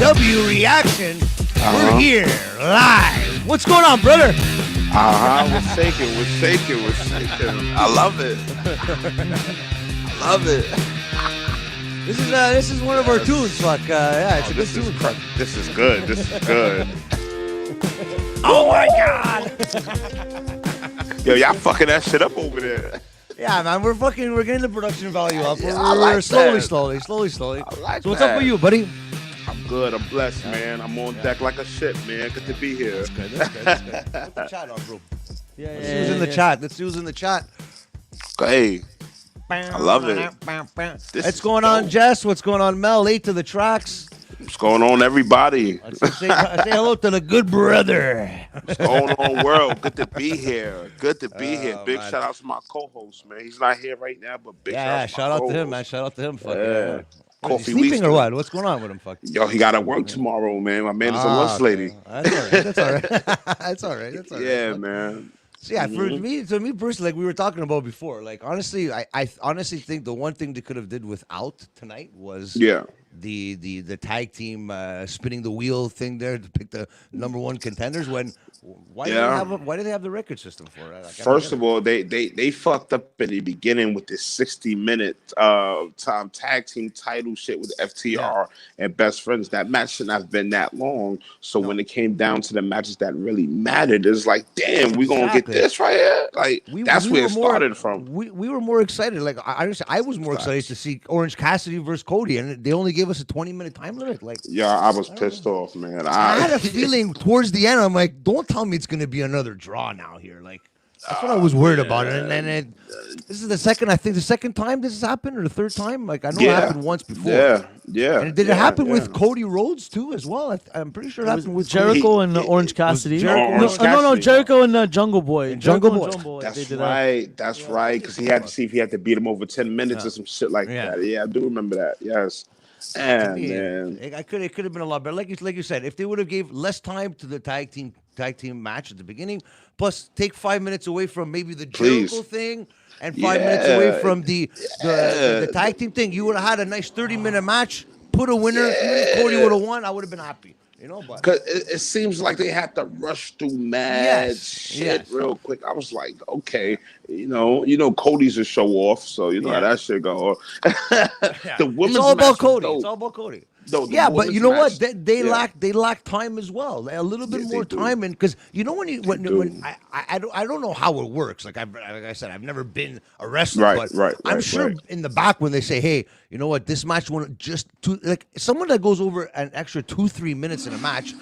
AEW reaction. We're here live. What's going on, brother? We're shaking. I love it. This is one of our tunes. Fuck, it's a good tune. This is good. Oh my god! Yo, y'all fucking that shit up over there. Yeah, man, we're getting the production value up. I like slowly. I like So what's up with you, buddy? I'm good. I'm blessed, man. I'm on deck like a ship, man. Good to be here. That's good. Put the chat on, bro. Let's use in the chat. Hey, I love it. What's going on, Jess? What's going on, Mel? Late to the tracks. What's going on, everybody? Say hello to the good brother. What's going on, world? Good to be here. Big man. shout out to my co-host, man. He's not here right now, but big shout out to him, man. Shout out to him. Fuck yeah. Coffee sleeping or what? What's going on with him? Fuck. Yo, he got to work tomorrow, man. My man is a lunch lady. That's all right. That's all right. Yeah, man. So yeah, for me personally, like we were talking about before, like honestly, I honestly think the one thing they could have did without tonight was the tag team spinning the wheel thing there to pick the number one contenders. Why do they have the record system for it? Like, First of all, they fucked up at the beginning with this 60-minute time tag team title shit with FTR and Best Friends. That match shouldn't have been that long. So when it came down to the matches that really mattered, it's like, damn, we gonna get this right here. Like that's where it started from. We were more excited. Like I was more excited to see Orange Cassidy versus Cody, and they only gave us a 20-minute time limit. Like, yeah, I was pissed off, man. I had a feeling towards the end. I'm like, don't tell me it's going to be another draw now here. Like, that's what I was worried about. And then this is the second time this has happened, or the third time. Like, I know it happened once before. Yeah. And did it happen with Cody Rhodes too as well? I'm pretty sure it happened with Jericho and Orange Cassidy. No, Jericho and Jungle Boy. Jungle Boy. That's right. Because he had to see if he had to beat him over 10 minutes or some shit like that. Yeah, I do remember that. Yes. Man, it could have been a lot better. Like you said, if they would have gave less time to the tag team match at the beginning, plus take 5 minutes away from maybe the Jericho thing and 5 minutes away from the tag team thing, you would have had a nice 30-minute match. Put a winner. Even if Cody would have won, I would have been happy. You know, but because it seems like they had to rush through mad shit real quick. I was like, okay, you know, Cody's a show off, so you know how that shit go. The women's it's all about Cody. Dope. It's all about Cody. No, but you know what? They lack time as well. A little bit more time, and because you know when I don't know how it works. Like I said, I've never been a wrestler, but I'm sure in the back when they say, hey, you know what, this match won't just like someone that goes over an extra 2-3 minutes in a match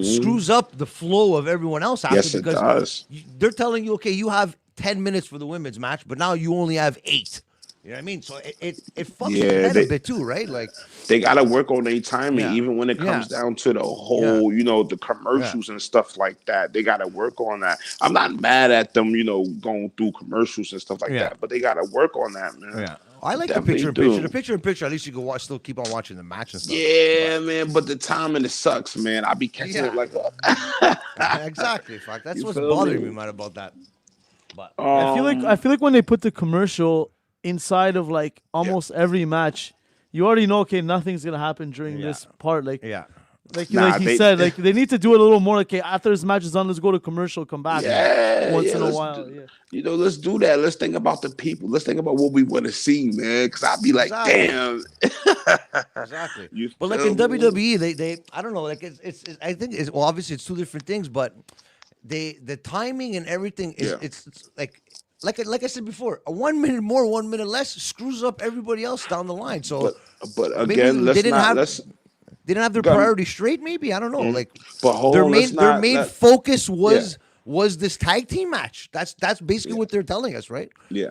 screws up the flow of everyone else after because it does. They're telling you, okay, you have 10 minutes for the women's match, but now you only have 8. You know what I mean? So it fucks with that a bit too, right? Like they gotta work on their timing, even when it comes down to the whole, the commercials and stuff like that. They gotta work on that. I'm not mad at them, going through commercials and stuff like that, but they gotta work on that, man. Yeah. I like the picture-in-picture. The picture-in-picture, at least you can still keep on watching the match and stuff. Yeah, man, but the timing, it sucks, man. I be catching it like exactly. Fuck, that's what's bothering me, man, about that. But I feel like when they put the commercial inside of like almost every match, you already know, okay, nothing's gonna happen during this part. Like he said, like they need to do it a little more. Okay, after this match is done, let's go to commercial, come back once in a while. Let's do that. Let's think about the people. Let's think about what we want to see, man. Because I'd be like, damn. Exactly. But like in WWE, they I don't know. Like I think it's obviously it's two different things, but the timing and everything is it's like. Like I said before, a 1 minute more, 1 minute less screws up everybody else down the line. So, but again, they didn't have their priority straight. Maybe I don't know. Like, but their main focus was this tag team match. That's basically what they're telling us, right? Yeah.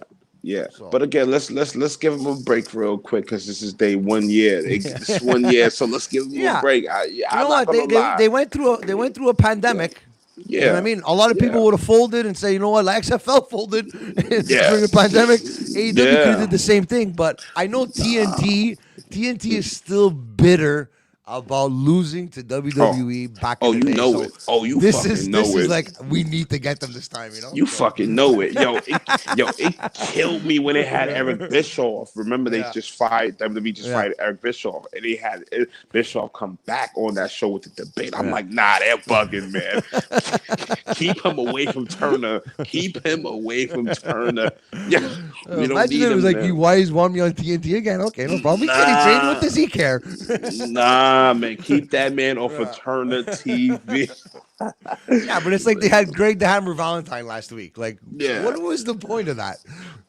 So. But again, let's give them a break real quick because this is day 1 year. This 1 year, so let's give them a break. You know what? They went through a pandemic. Yeah. You know what I mean? A lot of people would have folded and say, you know what, like XFL folded during the pandemic. AEW could have did the same thing, but I know TNT is still bitter about losing to WWE back in the day. You know it. You fucking know it. This is like, we need to get them this time, you know? You fucking know it. It killed me when they had Eric Bischoff. Remember, they just fired, WWE just fired Eric Bischoff, and they had Bischoff come back on that show with the debate. I'm like, nah, they're bugging, man. Keep him away from Turner. Keep him away from Turner. Yeah, we don't imagine need it was him, like, you wise want me on TNT again? Okay, no problem. We can't trade. What does he care? Nah, man, keep that man off of Turner TV. Yeah, but it's like they had Greg the Hammer Valentine last week. Like, what was the point of that?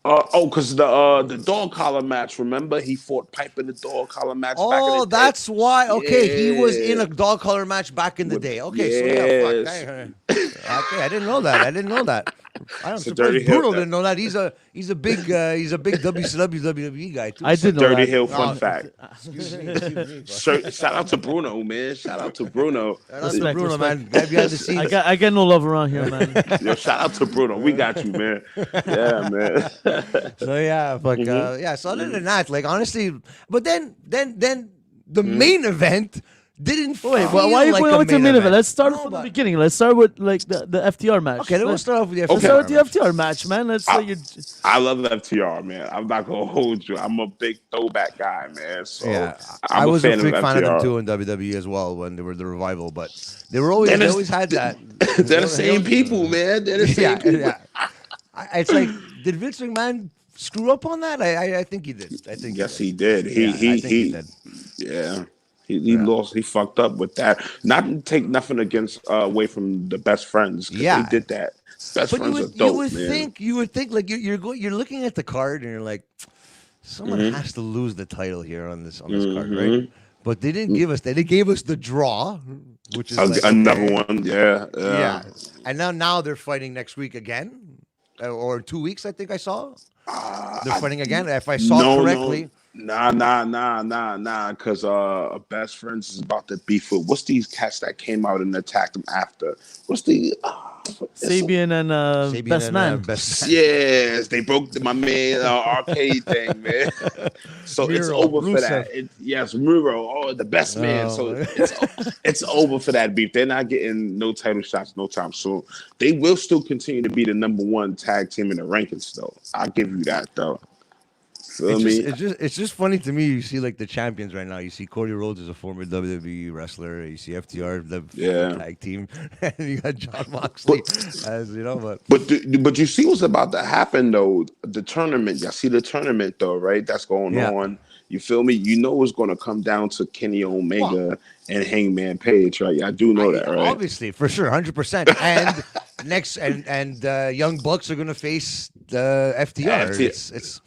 Because the dog collar match. Remember, he fought Pipe in the dog collar match. Oh, back in the that's day. why. Okay, he was in a dog collar match back in the day. Okay, so okay, I didn't know that. I'm surprised Bruno didn't know that. He's a big WCW WWE guy too. I did know Dirty that. Hill fun fact. Excuse me. Shout out to Bruno, man. Shout out to Bruno. Bruno, man. Behind the scenes. I get no love around here, man. Yo, shout out to Bruno. We got you, man. Yeah, man. So other than that, like, honestly, but then the main event didn't feel why are you going over to the main event? Let's start from the beginning. Let's start with like the FTR match. Okay, let's start off with the FTR. Let's start with the FTR match, man. I love FTR, man. I'm not gonna hold you. I'm a big throwback guy, man. So I was a big fan of them too in WWE as well when they were the Revival, but they always had that. They're the same people, man. They're the same people. Yeah. It's like, did Vince McMahon screw up on that? I think he did. Yes, he did. He did. Yeah. He lost. He fucked up with that. Not to take nothing against away from the Best Friends. Yeah, they did that. Best Friends are dope, you would think like you're looking at the card and you're like, someone has to lose the title here on this card, right? But they didn't give us that. They gave us the draw, which is another one. Yeah. And now they're fighting next week again, or 2 weeks. I think I saw. They're fighting again. If I saw correctly. No. Nah. Because Best Friends is about to beef with what's these cats that came out and attacked them after? What's the Sabian and Best Man? Yes, they broke my man arcade thing, man. So Miro, it's over Rusev. For that. Yes, Miro, the Best Man. So it's over for that beef. They're not getting no title shots no time soon. They will still continue to be the #1 tag team in the rankings, though. I'll give you that, though. It's just funny to me. You see like the champions right now. You see Cody Rhodes is a former WWE wrestler. You see FTR, the tag team, and you got John Moxley, as you know. But you see what's about to happen though. The tournament. You see the tournament though, right? That's going on. You feel me? You know it's going to come down to Kenny Omega and Hangman Page, right? I do know that, right? Obviously, for sure, 100%. And next, and Young Bucks are going to face the FTR.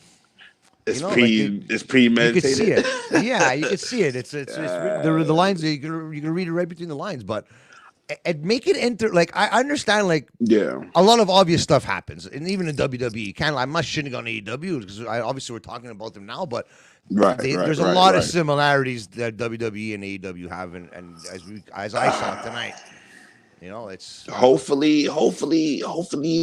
It's premeditated. You can see it. Yeah, you can see it. It's the lines. You can read it right between the lines, but make it enter. Like, I understand. Like, a lot of obvious stuff happens, and even in WWE, I'm not shitting on AEW because obviously we're talking about them now, but there's a lot of similarities that WWE and AEW have, and as I saw tonight, it's hopefully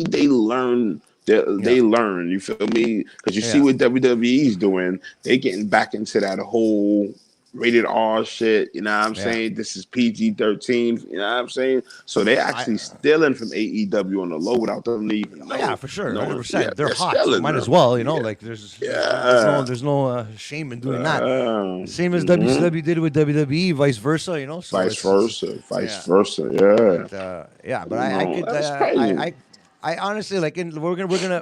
they learn. They learn, you feel me? Because you see what WWE's doing. They getting back into that whole rated R shit. You know what I'm saying? This is PG-13. You know what I'm saying? So they actually stealing from AEW on the low without them even knowing. Yeah, for sure, 100%. They're hot. So might as well, like there's no shame in doing that. Same as WCW did with WWE, vice versa. So vice versa. Yeah. But I honestly we're gonna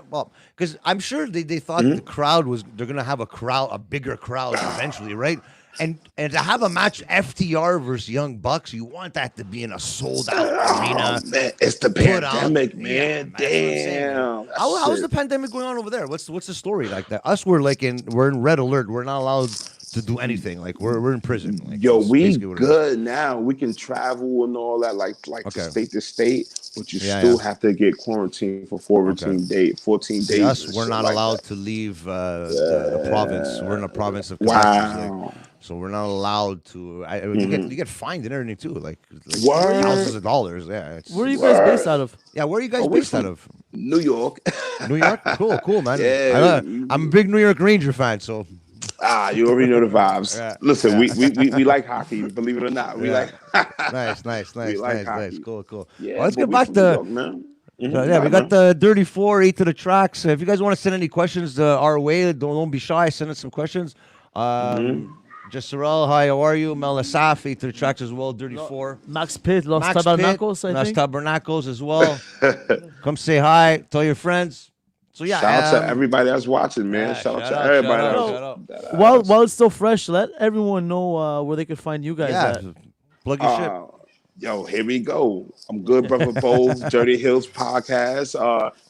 because I'm sure they thought they're gonna have a bigger crowd eventually, right? And to have a match FTR versus Young Bucks, you want that to be in a sold out arena. Man, it's the pandemic, man. Damn. How's the pandemic going on over there? What's the story like that? Us, we're in red alert. We're not allowed to do anything. Like we're in prison. Like, we good now. We can travel and all that, like to state to state, but you still have to get quarantined for 14 days. Us, we're not allowed to leave the province. We're in a province of Kentucky, so we're not allowed to. You get fined and everything too, like thousands of dollars. Yeah. Where are you guys based out of? Yeah, where are you guys based out of? New York. New York, cool, man. Yeah, I'm a big New York Ranger fan, so. You already know the vibes. Listen, we like hockey. Believe it or not, we like. nice. Cool. Yeah, well, let's get we back from to. New York, man. We got the Dirty 4, 8 to the tracks. If you guys want to send any questions our way, don't be shy. Send us some questions. Jesserel, hi, how are you? Mel Asaf, 8 to the tracks as well. Dirty 4. Max Pitt, Los Tabernacles, I think. Los Tabernacles as well. Come say hi. Tell your friends. So yeah, shout out to everybody that's watching, man. Shout out to everybody. While it's still fresh, let everyone know where they can find you guys at. Plug your shit. Yo, here we go. I'm good, brother Bo. Dirty Heels Podcast.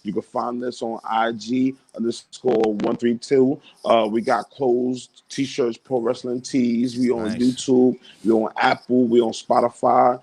You can find this on IG_132. We got clothes, t-shirts, pro wrestling tees. We on YouTube. We on Apple. We on Spotify.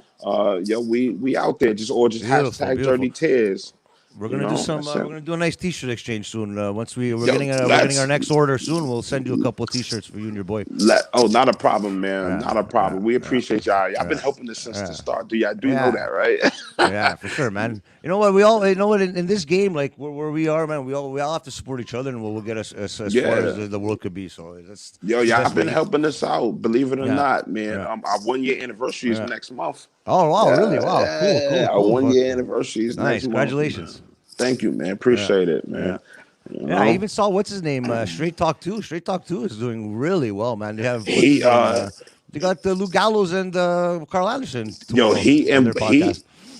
We out there. Just hashtag Dirty Tears. We're gonna do some. We're gonna do a nice T-shirt exchange soon. Once we're getting our next order soon, we'll send you a couple of T-shirts for you and your boy. Not a problem, man. Not a problem. We appreciate y'all. Y'all been helping us since the start. Do y'all know that, right? Yeah, for sure, man. You know what? We all in this game, like where we are, man. We all have to support each other, and we'll get us as far as the world could be. So that's y'all been helping us out. Believe it or not, man. Our 1 year anniversary is next month. Oh wow, really? Wow, cool. Our 1 year anniversary is nice. Next Congratulations. Month. Thank you, man. Appreciate it, man. I even saw what's his name, Straight Talk 2. Straight Talk 2 is doing really well, man. They have they got the Lou Gallows and Carl Anderson.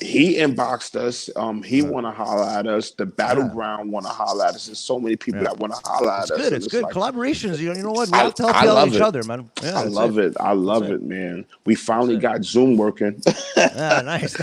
He inboxed us. He want to holler at us. The Battleground want to holler at us. There's so many people that want to holler at us. It's good. Collaborations. You know what? We have to help each other, man. Yeah, I love it, man. We finally got Zoom working. Nice.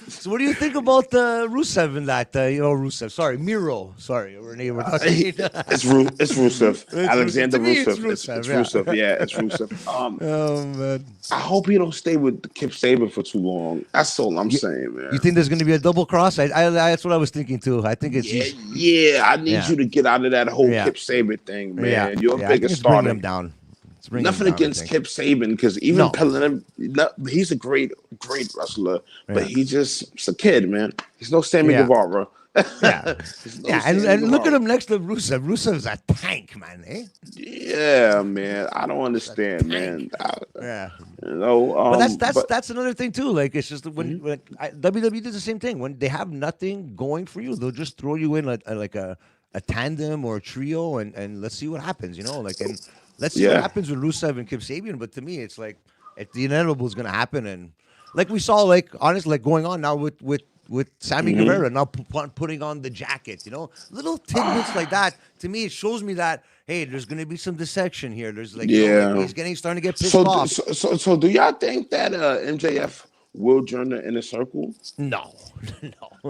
So what do you think about Rusev in that? Rusev. Sorry, Miro. Sorry, we're talking. It's Rusev. Alexander Rusev. It's Rusev. Yeah, it's Rusev. Oh man. I hope he don't stay with Kip Sabian for too long. That's all I'm saying, man. You think there's going to be a double cross? That's what I was thinking too. I think it's I need you to get out of that whole Kip Sabian thing, man. You're a bigger star. Bring him down. Nothing against Kip Sabian, because even Pelham, he's a great wrestler, but he's a kid, man. He's no Sammy Guevara. And look at him next to Rusev. Rusev's a tank, man. Yeah, man. I don't understand, man. But that's another thing too. Like it's just when WWE does the same thing. When they have nothing going for you, they'll just throw you in like a tandem or a trio, and let's see what happens. And let's see what happens with Rusev and Kip Sabian. But to me, it's like the inevitable is going to happen, and like we saw, honestly, going on now with Sammy Guevara now putting on the jacket, little tidbits like that. To me, it shows me that, hey, there's going to be some dissection here. There's he's starting to get pissed off. So do y'all think that MJF will join the Inner Circle? No.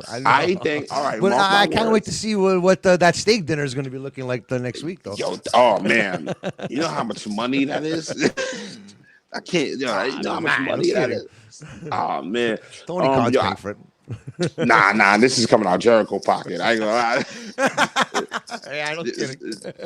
I think, all right. But I can't wait to see what that steak dinner is going to be looking like the next week, though. Oh, man. You know how much money that is? I can't, you know how much money that is? Oh, man. Tony Khan's paying for it. Nah, this is coming out of Jericho pocket. I ain't gonna lie. I'm kidding.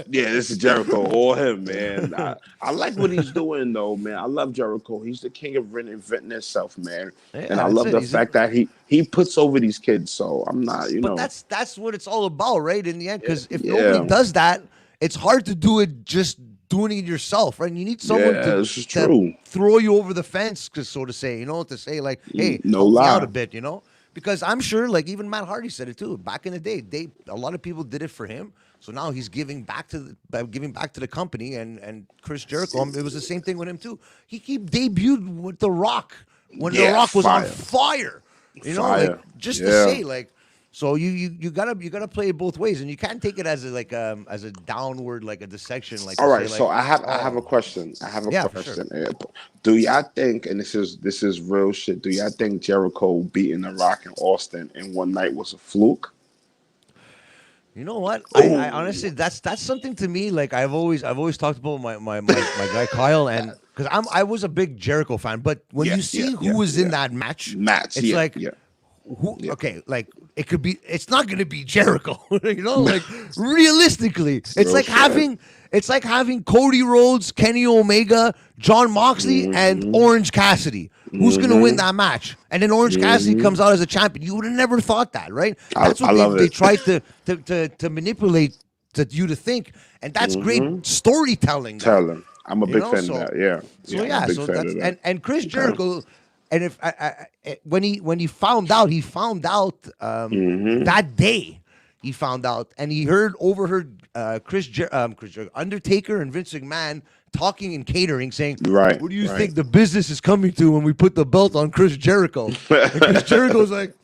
This is Jericho or him, man. I like what he's doing, though, man. I love Jericho. He's the king of reinventing himself, man. And I love the fact that he puts over these kids. So I'm not, But that's what it's all about, right? In the end, because if nobody does that, it's hard to do it just doing it yourself, right? And you need someone to throw you over the fence, so to say, to say like, hey, help me out a bit, Because I'm sure, like even Matt Hardy said it too. Back in the day, a lot of people did it for him. So now he's giving back to the company, and Chris Jericho. It was the same thing with him too. He debuted with The Rock when The Rock was on fire. To say like. So you gotta play it both ways, and you can't take it as a downward, like a dissection. Like all right, so I have a question. Question. Sure. Do y'all think, and this is real shit, do y'all think Jericho beating The Rock in Austin in one night was a fluke? You know what? I honestly, that's something to me. Like I've always talked about my guy Kyle, and because I was a big Jericho fan, but when you see who was in that match, it's like. Okay, like it could be. It's not going to be Jericho, Like realistically, it's like having Cody Rhodes, Kenny Omega, John Moxley, and Orange Cassidy. Who's going to win that match? And then Orange Cassidy comes out as a champion. You would have never thought that, right? That's what they tried to manipulate you to think, and that's great storytelling. I'm a big fan of that. Yeah. So that's and Chris Jericho, and if when he found out, that day. He found out, and he overheard Chris Jericho, Undertaker and Vince McMahon talking and catering, saying, "What do you think the business is coming to when we put the belt on Chris Jericho?" And Chris Jericho's like,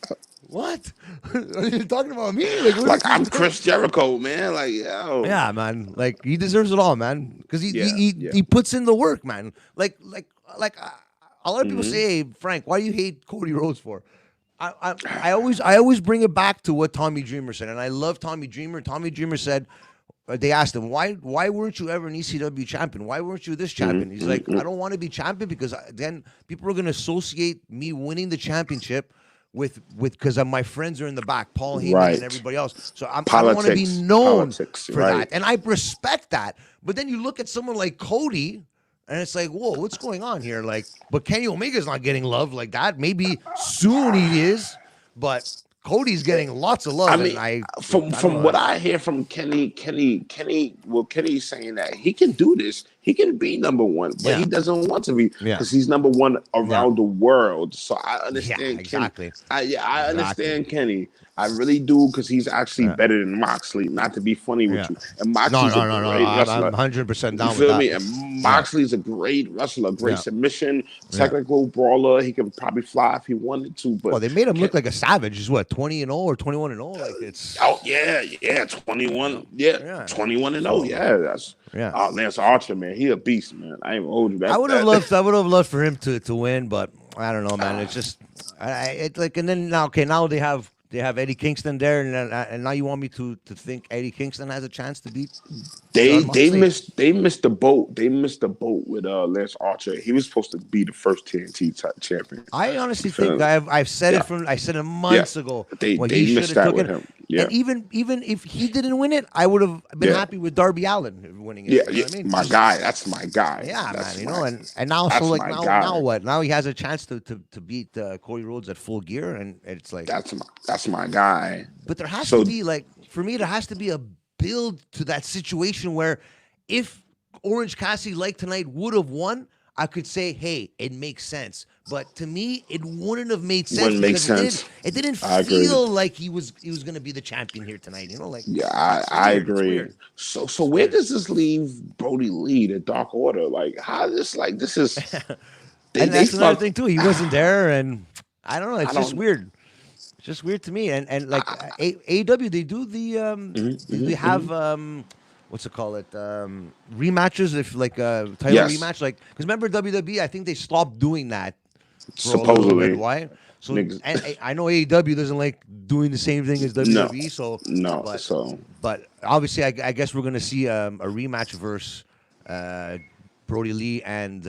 "What? Are you talking about me? Like I'm Chris Jericho, man. Like, yo. Yeah, man. Like he deserves it all, man, because he puts in the work, man. Like a lot of people say, "Hey, Frank, why do you hate Cody Rhodes for?" I always bring it back to what Tommy Dreamer said, and I love Tommy Dreamer. Tommy Dreamer said, they asked him, why weren't you ever an ECW champion? Why weren't you this champion? He's like, I don't want to be champion because then people are going to associate me winning the championship with because my friends are in the back, Paul Heyman and everybody else. So I don't want to be known for that, and I respect that. But then you look at someone like Cody. And it's like, whoa, what's going on here? Like, but Kenny Omega's not getting love like that. Maybe soon he is, but Cody's getting lots of love. I mean, from what I hear from Kenny's saying that he can do this. He can be number one, but he doesn't want to be because he's number one around the world. So I understand exactly. Kenny. I understand Kenny. I really do because he's actually better than Moxley. Not to be funny with you. And Moxley's a great wrestler. I'm 100% down with that. You feel me? And Moxley's a great wrestler, great submission, technical brawler. He could probably fly if he wanted to. But they made him look like a savage. He's what, 20-0 or 21-0? Like it's 21, 21-0. Yeah, that's Lance Archer, man. He a beast, man. I ain't old you. I would have loved for him to win, but I don't know, man. It's just and then now they have Eddie Kingston there, and now you want me to think Eddie Kingston has a chance to beat? They missed the boat. They missed the boat with Lance Archer. He was supposed to be the first TNT champion. I honestly think I've said I said it months ago. They missed that with him. Yeah. And even if he didn't win it, I would have been happy with Darby Allin winning it. Yeah, you know what I mean? My guy. That's my guy. Yeah, man. And now now what? Now he has a chance to beat Cody Rhodes at Full Gear, and it's like that's my guy. But there has to be for me, there has to be a build to that situation where if Orange Cassidy tonight would have won, I could say, hey, it makes sense. But to me, it wouldn't have made sense. Wouldn't make sense. It didn't feel like he was going to be the champion here tonight. I agree. So where does this leave Brody Lee, the Dark Order? Like how this is. And that's another thing too. He wasn't there, and I don't know. It's just weird. It's just weird to me. And like AEW, they do the they have what's it called? Rematches, if like a title rematch, like because remember WWE, I think they stopped doing that supposedly. Why? So and I know AEW doesn't like doing the same thing as WWE. But obviously, I guess we're gonna see a rematch versus Brody Lee and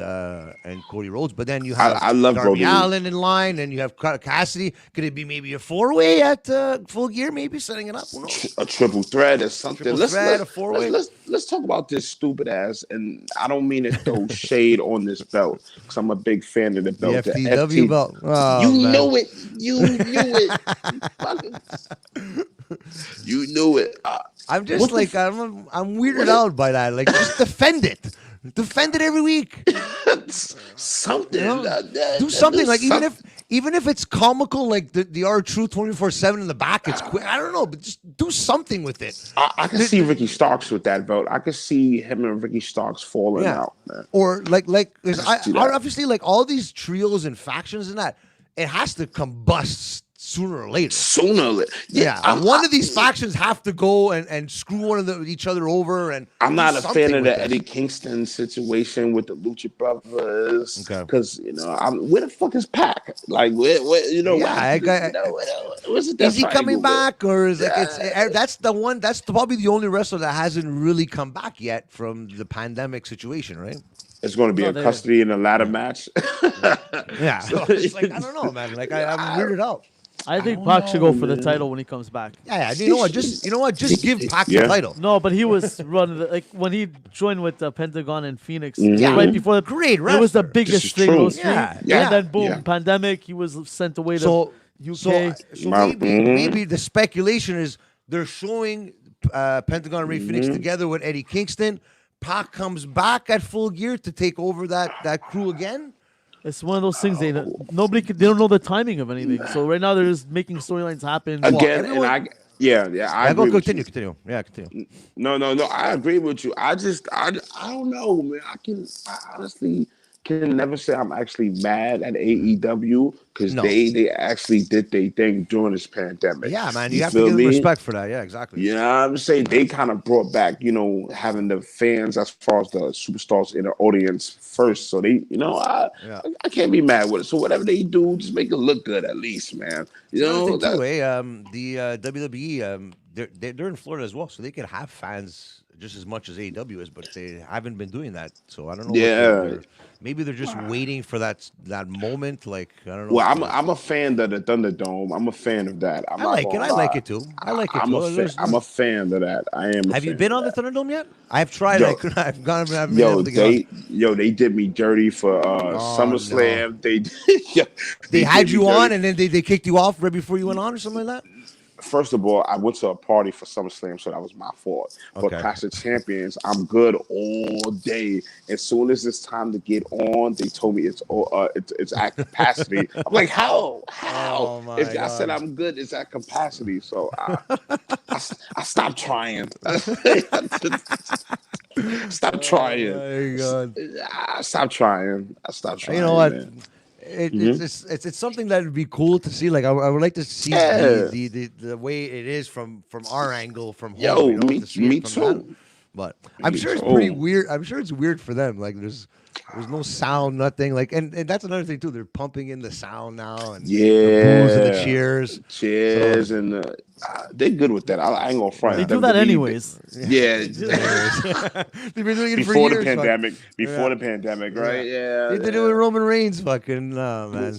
Cody Rhodes, but then you have I love Darby Allin in line, and you have Cassidy. Could it be maybe a 4-way at Full Gear? Maybe setting it up. Who knows? A triple threat or something. A 4-way. Let's talk about this stupid ass. And I don't mean to throw shade on this belt because I'm a big fan of the belt. The FTW belt. Oh, you knew it. You knew it. You knew it. I'm just like I'm weirded out by that. Like just defend it. Defend it every week. Something. Do something. Like even if it's comical, like the R-Truth 24/7 in the back, it's quick. I don't know, but just do something with it. I can see Ricky Starks with that belt. I can see him and Ricky Starks falling out, man. Or obviously like all these trios and factions and that, it has to combust sooner or later. One of these factions have to go and screw each other over. And I'm not a fan of the Eddie Kingston situation with the Lucha Brothers because where the fuck is Pac? Like where's is he coming back, or is that's the one? That's probably the only wrestler that hasn't really come back yet from the pandemic situation, right? It's going to be a custody in a ladder match. So it's like I don't know, man. Like I'm weirded out. I think Pac should go for the title when he comes back. Yeah. You know what? Just give Pac the title. No, but he was running when he joined with Pentagon and Phoenix right before the great. It was the biggest thing. And then boom, pandemic. He was sent away to UK. So maybe the speculation is they're showing Pentagon and Ray Phoenix together with Eddie Kingston. Pac comes back at Full Gear to take over that crew again. It's one of those things they don't know the timing of anything. So right now they're just making storylines happen again. I agree. Continue. Yeah, continue. No. I agree with you. I don't know, man. I honestly can never say I'm actually mad at AEW because they actually did their thing during this pandemic. Yeah, man, you have to give them respect for that. Yeah, exactly. You know what I'm saying? They kind of brought back, having the fans as far as the superstars in the audience first. So they, I can't be mad with it. So whatever they do, just make it look good at least, man. The WWE, they're in Florida as well, so they could have fans just as much as AEW is, but they haven't been doing that. So I don't know. Yeah. Maybe they're just waiting for that moment. Like, I don't know. Well, I'm a fan of the Thunderdome. I'm a fan of that. I like it too. I'm a fan of that. I am. Have you been on the Thunderdome yet? I've tried. I've gone. They did me dirty for SummerSlam. No. They had you on, and then they kicked you off right before you went on, or something like that. First of all, I went to a party for SummerSlam, so that was my fault. But Clash of Champions, I'm good all day. As soon as it's time to get on, they told me it's at capacity. I'm like, how? Oh if y'all said I'm good, it's at capacity. So I stopped trying. Stop trying. Oh my God. I stopped trying. You know what? Man. It's something that would be cool to see. Like I would like to see the way it is from our angle from home. Me too. But I'm sure it's pretty weird. I'm sure it's weird for them. Like there's no sound, nothing. Like and that's another thing too. They're pumping in the sound now and the boos and the cheers. And they're good with that. I ain't gonna front. They do that anyways. Yeah. They've been doing it before for years. The pandemic, right? Yeah. They did it with Roman Reigns. Fucking man.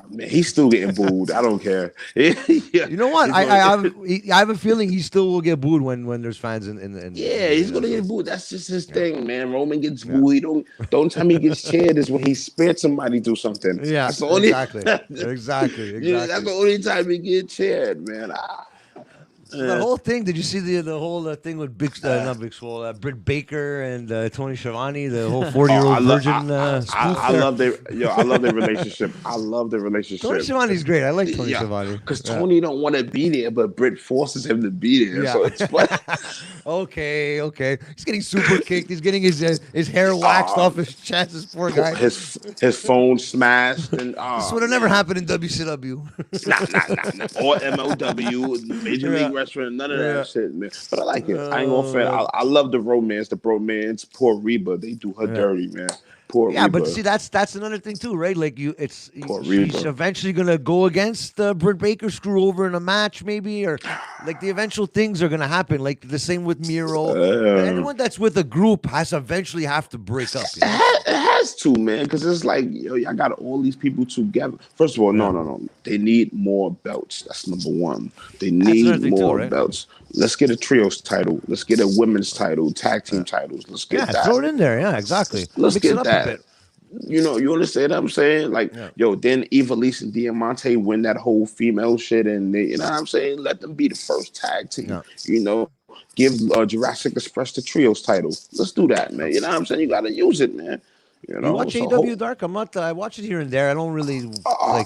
Man, he's still getting booed. I don't care. You know what? I have a feeling he still will get booed when there's fans in he's gonna get booed. That's just his thing, man. Roman gets booed. Don't tell me he gets cheered is when he spared somebody do something. Yeah, that's the only exactly. Yeah, that's the only time he get cheered, man. The whole thing. Did you see the whole thing with Britt Baker and Tony Schiavone, the whole 40-year-old virgin? I love their relationship. I love their relationship. Tony Schiavone's great. I like Tony Schiavone because Tony don't want to be there, but Britt forces him to be there. So it's fun. Okay. He's getting super kicked. He's getting his hair waxed off his chest. This poor guy. His phone smashed. And this would have never happened in WCW. Nah. Or MLW, Major League Wrestling. None of that shit, man. But I like it. I ain't gonna fan. I love the romance, the bromance. Poor Reba, they do her dirty, man. Poor Reba. But see, that's another thing too, right? Like she's eventually gonna go against Britt Baker, screw over in a match, maybe, or like the eventual things are gonna happen. Like the same with Miro. Anyone that's with a group has to eventually have to break up. It has to, man, because it's like I got all these people together. First of all, no. They need more belts. That's number one. They need more belts. Let's get a trios title. Let's get a women's title, tag team titles. Let's get that. Throw it in there. Yeah, exactly. Let's get that. You understand what I'm saying? Like, then Evilise and Diamante win that whole female shit, and they, you know what I'm saying? Let them be the first tag team. Give Jurassic Express the trios title. Let's do that, man. You know what I'm saying? You got to use it, man. You watch AEW Dark? I'm not. I watch it here and there. I don't really.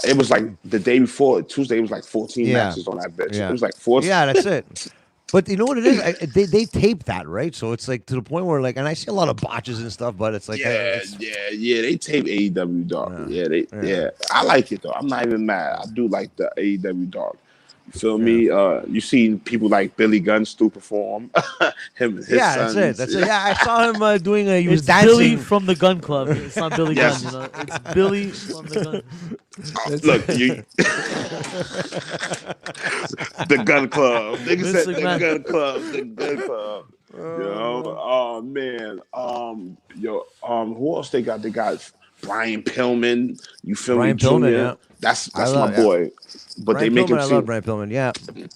It was like the day before Tuesday. It was like 14 matches on that bitch. Yeah. It was like 14. Yeah, that's it. But you know what it is? They tape that, right? So it's like to the point where and I see a lot of botches and stuff, but it's like they tape AEW Dark. Yeah, I like it though. I'm not even mad. I do like the AEW Dark. You feel me? You seen people like Billy Gunn still perform. His sons. That's it. Yeah, I saw him doing he was it's dancing. Billy from the Gun Club. It's not Billy Gunn, It's Billy from the Gun. Look, the Gun Club. Niggas said the Gun Club. The Gun Club. Oh man. Who else they got? They got Brian Pillman. You feel Brian me, Pillman, Junior? yeah. That's my boy. But Brian they make him Pillman, I love Brian Pillman, yeah.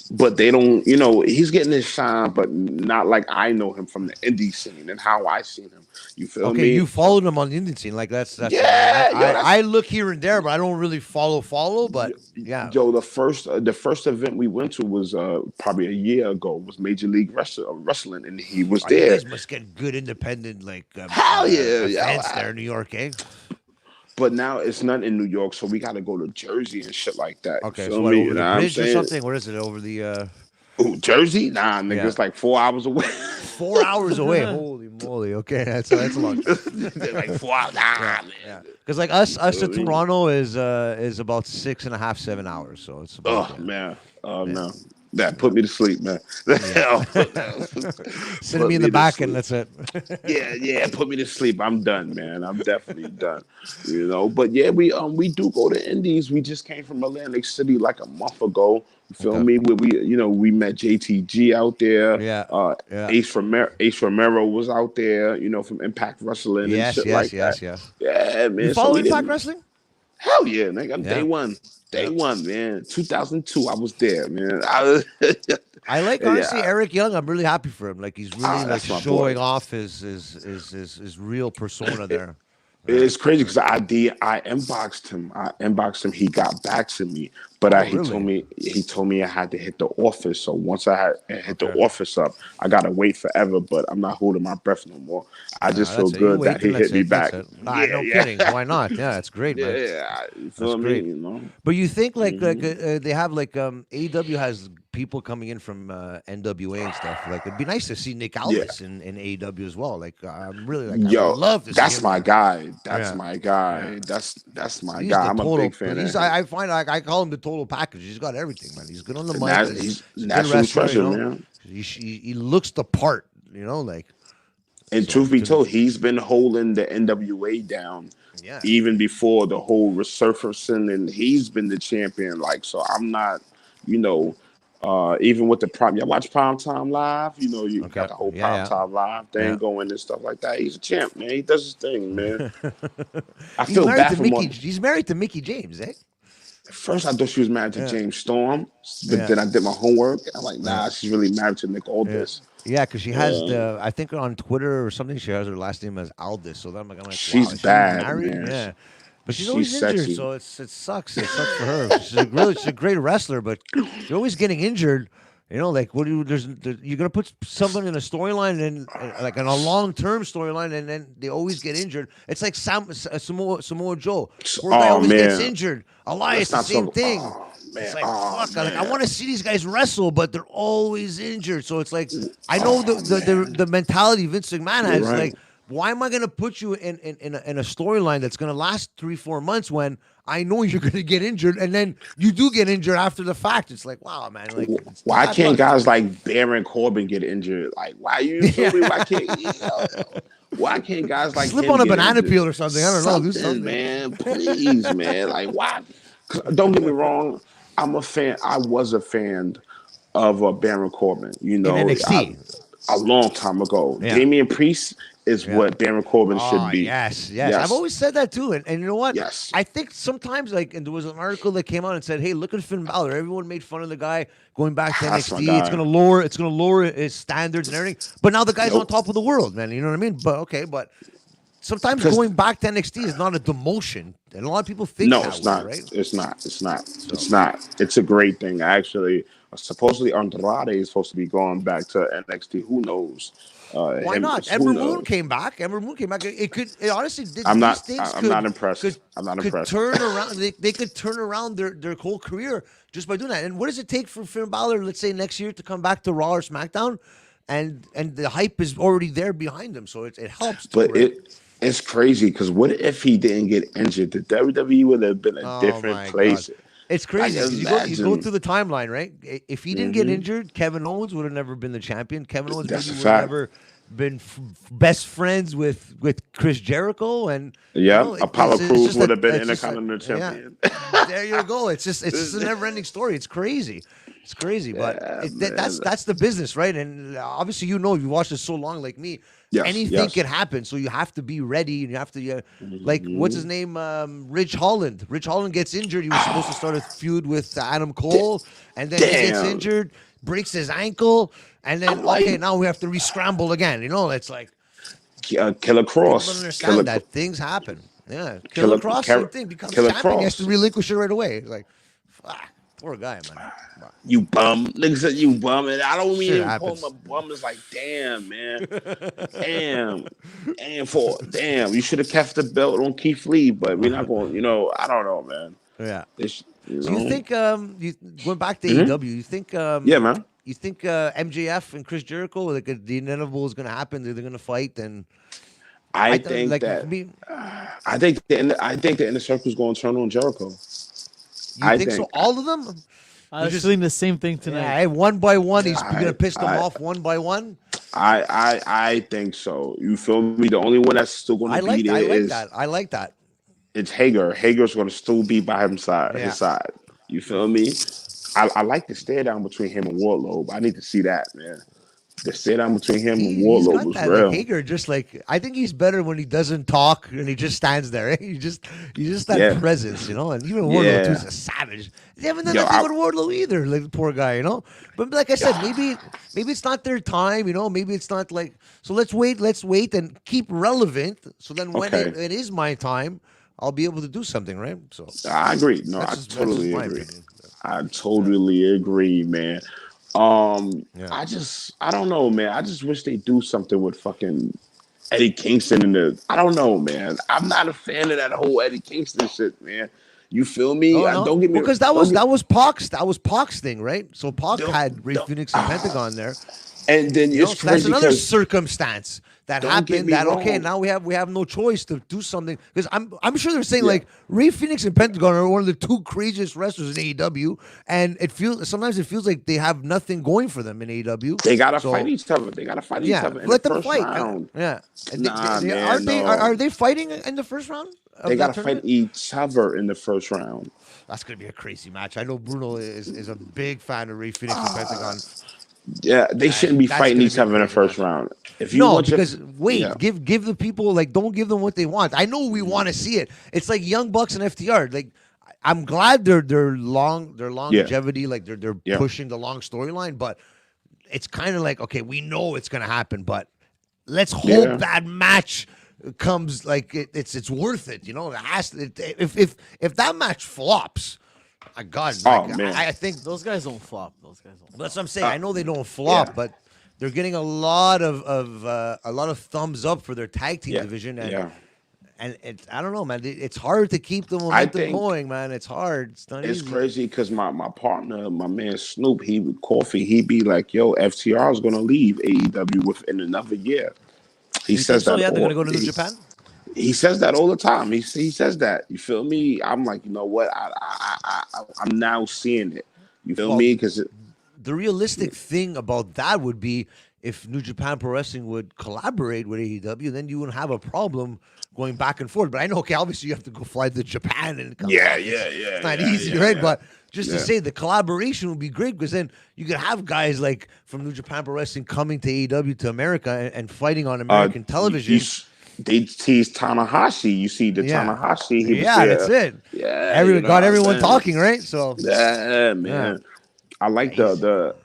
But they don't, you know, he's getting his shine, but not like I know him from the indie scene and how I seen him. You feel me? Okay, you followed him on the indie scene, like that's I look here and there, but I don't really follow. But yeah, Joe, the first event we went to was probably a year ago. Was Major League Wrestling, and he was there. You guys must get good independent hell yeah, fans there in New York, eh? But now it's not in New York, so we got to go to Jersey and shit like that. Okay, so what, over the bridge or something? What is it, over the... Jersey? Nah, nigga, it's like 4 hours away. 4 hours away? Holy moly. Okay, that's a long like 4 hours. Nah, man. Because like us to Toronto is about 6.5, 7 hours. So it's about... Oh, man. Oh, no. That put me to sleep, man. Send me in the back and that's it. yeah, put me to sleep. I'm done, man. I'm definitely done. You know, but yeah, we do go to Indies. We just came from Atlantic City like a month ago. You feel me? Where we met JTG out there. Yeah. Ace Romero was out there. You know, from Impact Wrestling and shit like that. Yeah, man. You follow Impact Wrestling? Hell yeah, nigga. I'm day one. Day one, man. 2002, I was there, man. I like honestly Eric Young. I'm really happy for him. Like he's really showing off his real persona there. It's crazy because I inboxed him. He got back to me, but he told me I had to hit the office. So once I had hit the office up, I gotta wait forever. But I'm not holding my breath no more. I just feel good that he hit me back. No kidding. Why not? Yeah, it's great, man. Yeah, you feel me? You know. But you think they have AEW has people coming in from NWA and stuff. Like it'd be nice to see Nick Aldis in AEW as well. Like I'm really I love to see that's him. My guy. That's my guy. That's my guy. I'm a big fan. I find I call him the total package. He's got everything, man. He's good on the mic. He's national treasure, man. He looks the part, you know, like. And truth be told, he's been holding the NWA down. Yeah. Even before the whole resurfacing, and he's been the champion. Like, so I'm not, you know. Even with the prime, y'all watch Prime Time Live. You know, you got the whole Prime Time Live thing going and stuff like that. He's a champ, man. He does his thing, man. I feel bad for him. He's married to Mickey James, eh? At first, I thought she was married to James Storm, but then I did my homework. I'm like, nah, she's really married to Nick Aldis. Yeah, because she has I think on Twitter or something, she has her last name as Aldis. So I'm like, she's bad, man. Yeah. But she's always injured, sexy. so it sucks. It sucks for her. She's a great wrestler, but she's always getting injured. You know, like you're gonna put someone in a storyline and like in a long-term storyline, and then they always get injured. It's like Samoa Joe. Poor guy always gets injured. Elias, the same thing. Oh, it's like fuck. I want to see these guys wrestle, but they're always injured. So it's like I know the mentality Vince McMahon has. Right. Like, why am I going to put you in a storyline that's going to last 3-4 months when I know you're going to get injured, and then you do get injured after the fact? It's like, wow, man. Like, why can't guys like Baron Corbin get injured? Like, why you feel me? Why can't guys like slip on a banana peel or something? I don't know. Do something, man. Please, man. Like, why? Don't get me wrong. I'm a fan. I was a fan of Baron Corbin. You know, in NXT. A long time ago. Yeah. Damian Priest is what Baron Corbin should be. Yes. I've always said that too. And you know what? Yes. I think sometimes, like, and there was an article that came out and said, hey, look at Finn Balor. Everyone made fun of the guy going back to NXT. It's gonna lower his standards and everything. But now the guy's on top of the world, man. You know what I mean? But sometimes going back to NXT is not a demotion. And a lot of people think it's not. Right? It's not. It's a great thing, actually. Supposedly Andrade is supposed to be going back to NXT. Who knows? Why not? Ember Moon came back. It honestly did. I'm not impressed. I'm not impressed. Turn around. They could turn around their whole career just by doing that. And what does it take for Finn Balor, let's say next year, to come back to Raw or SmackDown? And the hype is already there behind him, so it helps. But it's crazy because what if he didn't get injured? The WWE would have been a different place. God. It's crazy. You go through the timeline, right? If he didn't get injured, Kevin Owens would have never been the champion. Kevin Owens maybe would have never been best friends with Chris Jericho, and Apollo Crews would have been Intercontinental champion. There you go. It's just a never-ending story. It's crazy. It's crazy, but that's the business, right? And obviously, you watched it so long, like me. Yes, anything can happen, so you have to be ready, and you have to like what's his name, Rich Holland. Rich Holland gets injured. He was supposed to start a feud with Adam Cole, and then he gets injured, breaks his ankle, and then now we have to re-scramble again. It's like Killer Cross. People understand that things happen. Yeah, Killer Cross, same thing. Becomes champion, he has to relinquish it right away. Like, fuck, poor guy, man. You bum. Nigga said you bum. And I don't mean to call him a bum. It's like, damn, man. damn. You should have kept the belt on Keith Lee, but we're not going, I don't know, man. Yeah. So you think, going back to AEW, you think, yeah, man. You think MJF and Chris Jericho, like the inevitable is going to happen? They're going to fight, and I think the inner circle is going to turn on Jericho. You think so? All of them? I was doing the same thing tonight. Yeah, one by one, he's going to piss them off one by one. I think so. You feel me? The only one that's still going to be there I like that. It's Hager. Hager's going to still be by his side. You feel me? I like the stare down between him and Wardlow. I need to see that, man. The stare down between him and Wardlow was real. Like Hager, just like, I think he's better when he doesn't talk and he just stands there. He just that presence, And even Wardlow too is a savage. They haven't done nothing with Wardlow either, like the poor guy, But like I said, maybe it's not their time, Maybe it's not like. So let's wait and keep relevant. So then when it is my time, I'll be able to do something, right? So I agree. No, I totally agree. I totally agree, man. I don't know, man. I just wish they do something with fucking Eddie Kingston I don't know, man. I'm not a fan of that whole Eddie Kingston shit, man. You feel me? No. Don't get me because that was Pac's thing, right? So Pac had Ray Phoenix and Pentagon there. And then so that's another circumstance that happened. Now we have no choice to do something, because I'm sure they're saying like Ray Phoenix and Pentagon are one of the two craziest wrestlers in AEW, and sometimes it feels like they have nothing going for them in AEW. They gotta fight each other. Let them fight. Round. Yeah. Man, are they fighting in the first round? They gotta fight each other in the first round. That's gonna be a crazy match. I know Bruno is a big fan of Ray Phoenix and Pentagon. Yeah, they shouldn't be fighting each other in the first round. Give the people, like, don't give them what they want. I know we want to see it. It's like Young Bucks and FTR. Like, I'm glad their longevity, like they're pushing the long storyline, but it's kind of like, okay, we know it's gonna happen, but let's hope that match comes, like it's worth it. It has to, if that match flops. I think those guys don't flop. That's what I'm saying. I know they don't flop, but they're getting a lot of thumbs up for their tag team division, and I don't know, man. It's hard to keep the momentum going, man. It's hard. It's not easy. It's crazy because my partner, my man Snoop, he be like, "Yo, FTR is gonna leave AEW within another year." He says that. Yeah, they're gonna go to New Japan. He says that all the time. He says that. You feel me? I'm like, you know what? I'm now seeing it. You feel me? Because the realistic thing about that would be if New Japan Pro Wrestling would collaborate with AEW, then you wouldn't have a problem going back and forth. But I know, obviously you have to go fly to Japan and come back. It's not easy, right? Yeah. But just to say the collaboration would be great, because then you could have guys like from New Japan Pro Wrestling coming to AEW to America and fighting on American television. They teased Tanahashi. You see the Tanahashi. He was there. That's it. Yeah, everyone talking, right? So man. Yeah. I like the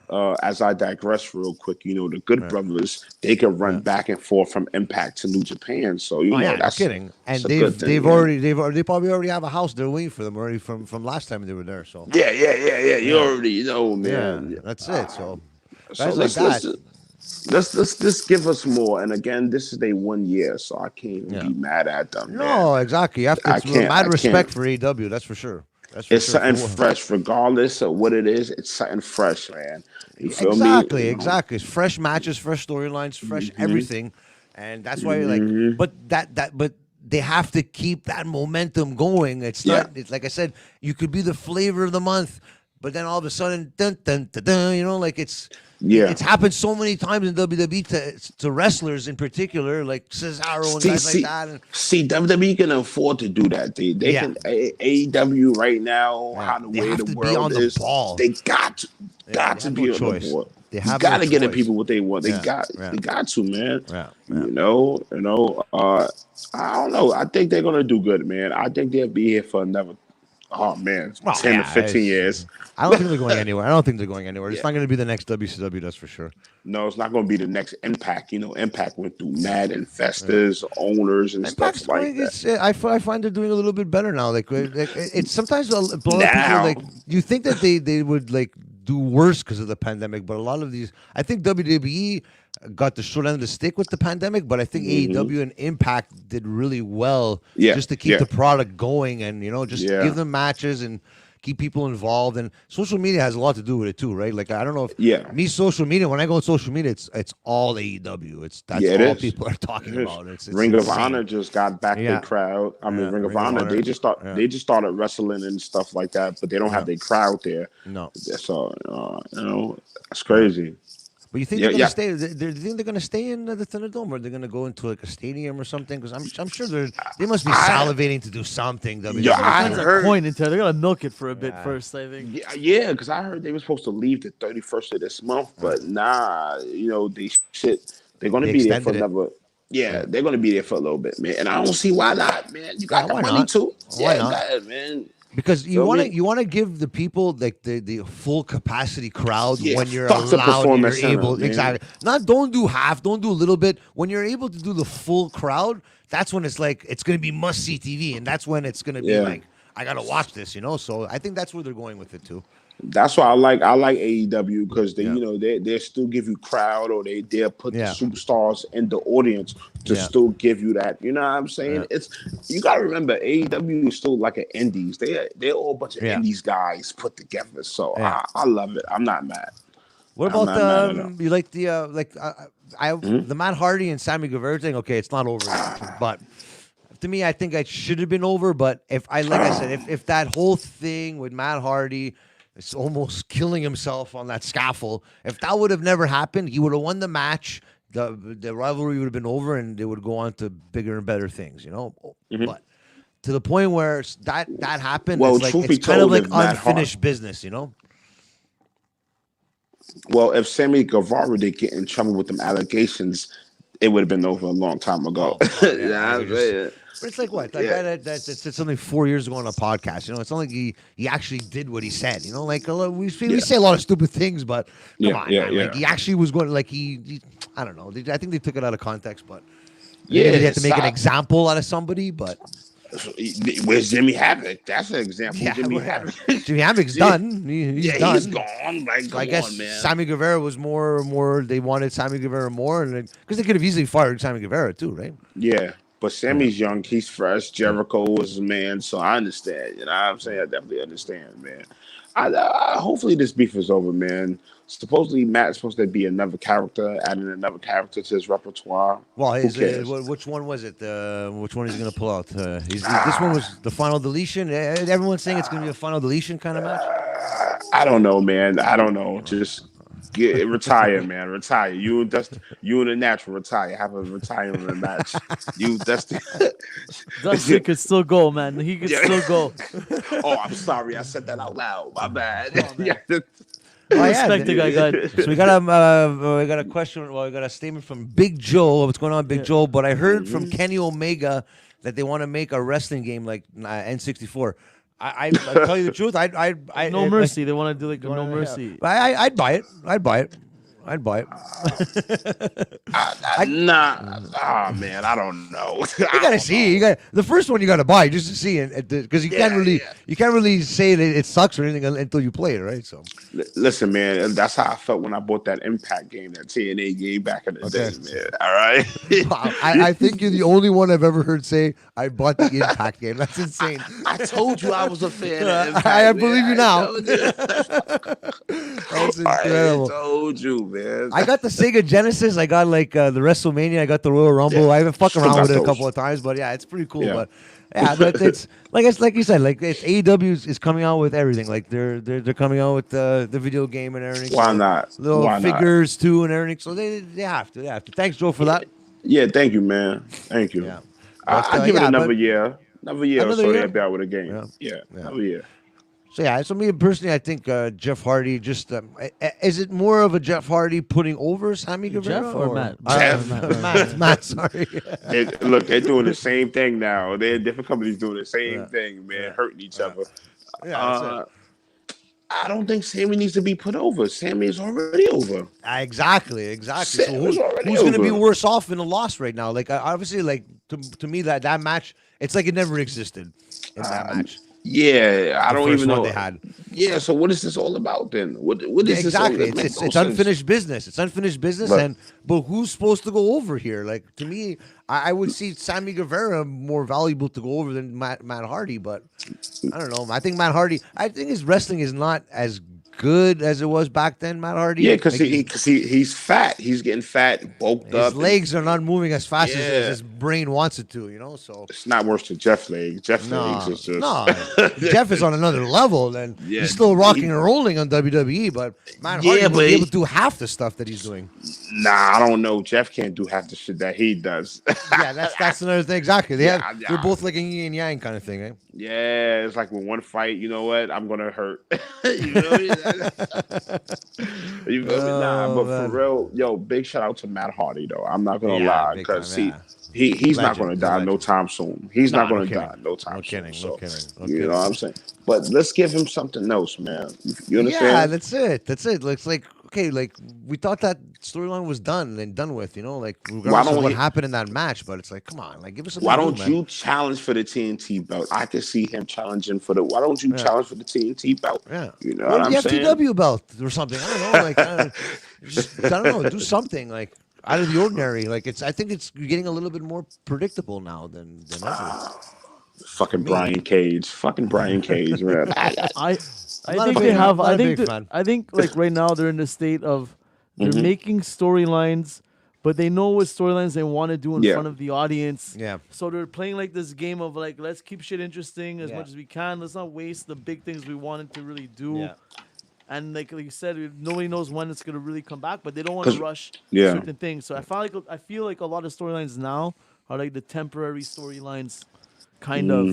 as I digress real quick. The Good Brothers, they can run back and forth from Impact to New Japan. So that's kidding. And they probably already have a house there waiting for them already from last time they were there. So yeah. You already know, man. Yeah, that's it. So let's give us more. And again, this is their 1 year, so I can't be mad at them. No, man. Exactly. You have to mad respect for AEW. That's for sure. It's something fresh, regardless of what it is. It's something fresh, man. You feel me? Exactly. It's fresh matches, fresh storylines, fresh everything, and that's why But they have to keep that momentum going. It's not. It's like I said. You could be the flavor of the month, but then all of a sudden, dun, dun, dun, dun, you know, like it's happened so many times in WWE to wrestlers in particular, like Cesaro and guys like that. And, WWE can afford to do that. They can. AEW right now, how the way the world is, they got to be on the board. They got to get the people what they want. They got to, man. You know. I don't know. I think they're gonna do good, man. I think they'll be here for another. Oh man, 10 to 15 years. I don't think they're going anywhere. It's not going to be the next WCW, that's for sure. No, it's not going to be the next Impact. You know, Impact went through mad investors, owners, and stuff like that. I find they're doing a little bit better now. Like it's sometimes a lot of people, like, you think that they would like do worse because of the pandemic, but a lot of these, I think WWE got the short end of the stick with the pandemic, but I think AEW and Impact did really well just to keep the product going and, you know, just give them matches and keep people involved. And social media has a lot to do with it too, right? Like, I don't know if me, social media, when I go on social media, it's all AEW. That's all people are talking about. It's Ring of Honor just got back their crowd. I mean, Ring of Honor, they just started wrestling and stuff like that, but they don't have their crowd there. No. So, you know, it's crazy. But you think they're gonna stay? Do you think they're gonna stay in the Thunderdome, or they're gonna go into like a stadium or something? Because I'm sure they must be salivating to do something. I heard they're gonna milk it for a bit first. I think. Yeah, because I heard they were supposed to leave the 31st of this month, but nah, you know they're gonna be there for another. Yeah, they're gonna be there for a little bit, man. And I don't see why not, man. You got the money too. Why not? Go ahead, man. Because you want to give the people like the full capacity crowd when you're allowed and you're able. Exactly. Don't do half, don't do a little bit. When you're able to do the full crowd, that's when it's like it's gonna be must see TV, and that's when it's gonna be like I gotta watch this, you know. So I think that's where they're going with it too. That's why I like AEW because they you know they still give you crowd, or they'll put the superstars in the audience to still give you that. You know what I'm saying? It's you gotta remember AEW is still like an indies. They're all a bunch of indies guys put together. So I love it. I'm not mad. What about you like the the Matt Hardy and Sammy Guevara thing? Okay, it's not over yet, but to me, I think it should have been over. But if that whole thing with Matt Hardy, it's almost killing himself on that scaffold. If that would have never happened, he would have won the match. The rivalry would have been over, and they would go on to bigger and better things, you know. But to the point where that happened, it's kind of like unfinished business, you know. Well, if Sammy Guevara did get in trouble with them allegations, it would have been over a long time ago. But it's like what? That guy that said something 4 years ago on a podcast. You know, it's not like he actually did what he said. You know, like we say a lot of stupid things, but come on, man. Like he actually was going like he I don't know. I think they took it out of context, but they had to make an example out of somebody. But where's Jimmy Havoc? That's an example. Jimmy Havoc. Jimmy Havoc's done. He's done. He's gone. Like, I guess man. Sammy Guevara was more. They wanted Sammy Guevara more, and because they could have easily fired Sammy Guevara too, right? Yeah. But Sammy's young, he's fresh. Jericho was his man, so I understand. You know what I'm saying? I definitely understand, man. Hopefully this beef is over, man. Supposedly Matt's supposed to be another character, adding another character to his repertoire. Well, which one was it? Which one is he going to pull out? This one was the final deletion. Everyone's saying it's going to be a final deletion kind of match. I don't know, man. I don't know. Just retire, man. Retire. You and the Natural retire. Have a retirement match. Dustin could still go, man. He could still go. Oh, I'm sorry. I said that out loud. My bad. Respect the guy, God. So we got a question. Well, we got a statement from Big Joe. What's going on, Big Joe? But I heard from Kenny Omega that they want to make a wrestling game like N64. I tell you the truth. No Mercy. They want to do like No Mercy. I'd buy it. I'd buy it. Nah. Oh man, I don't know. You gotta see. The first one you gotta buy just to see it because you can't really say that it sucks or anything until you play it, right? So listen, man, that's how I felt when I bought that Impact game, that TNA game back in the day, man. All right. I think you're the only one I've ever heard say I bought the Impact game. That's insane. I told you I was a fan of Impact. I believe you now. That's incredible. I told you, man. man. I got the Sega Genesis. I got like the WrestleMania. I got the Royal Rumble. Yeah. I haven't fucked around with it those. a couple of times, but yeah, it's pretty cool. Yeah. But yeah, but it's like you said, like it's AEW is coming out with everything. Like they're coming out with the video game and everything. Why not? Little Why figures too and everything. So they have to. Thanks, Joe, for that. Yeah, thank you, man. Thank you. Yeah. I'll give it another year. Another year or so they'll be out with a game. Yeah. Another year. So yeah, so me personally, I think Jeff Hardy just is it more of a Jeff Hardy putting over Sammy Guevara Jeff or Matt? Matt, sorry. Look, they're doing the same thing now. They're different companies doing the same thing, man, hurting each other. Yeah, I don't think Sammy needs to be put over. Sammy is already over. Exactly. So who's going to be worse off in a loss right now? Like obviously, like to me that match, it's like it never existed in that match. Yeah, I don't even know they had. Yeah, so what is this all about then? What is exactly? This it's unfinished business. It's unfinished business, right. But who's supposed to go over here? Like to me, I would see Sammy Guevara more valuable to go over than Matt Hardy. But I don't know. I think Matt Hardy. I think his wrestling is not as good as it was back then, Matt Hardy. Yeah, because he's fat. He's getting fat, bulked up. His legs are not moving as fast as his brain wants it to, So it's not worse than Jeff's legs. Legs is just Jeff is on another level. Then he's still rocking and rolling on WWE, but Matt Hardy will be able to do half the stuff that he's doing. Nah, I don't know. Jeff can't do half the shit that he does. Yeah, that's another thing. Exactly. They're both like a yin and yang kind of thing, eh? Yeah, it's like with one fight, you know what? I'm gonna hurt. You know what I mean? You feel me? Nah, but for real, big shout out to Matt Hardy though. I'm not gonna lie, because he's not gonna die no time soon. He's not gonna die no time soon. No kidding. You know what I'm saying? But let's give him something else, man. You understand? Yeah, that's it. Looks like okay, like we thought that storyline was done with, like regardless of what happened in that match. But it's like, come on, like give us something. Why don't you challenge for the TNT belt? I can see him challenging for the. Why don't you challenge for the TNT belt? Yeah, you know what I'm saying? The FTW belt or something. I don't know. Like I don't know. Do something like out of the ordinary. Like I think it's getting a little bit more predictable now than ever. Fucking Brian Cage, man. I think they have. I think like right now they're in the state of they're making storylines, but they know what storylines they want to do in front of the audience. Yeah. So they're playing like this game of like, let's keep shit interesting as much as we can. Let's not waste the big things we wanted to really do. Yeah. And like you said, nobody knows when it's gonna really come back, but they don't want to rush certain things. So I feel like a lot of storylines now are like the temporary storylines, kind of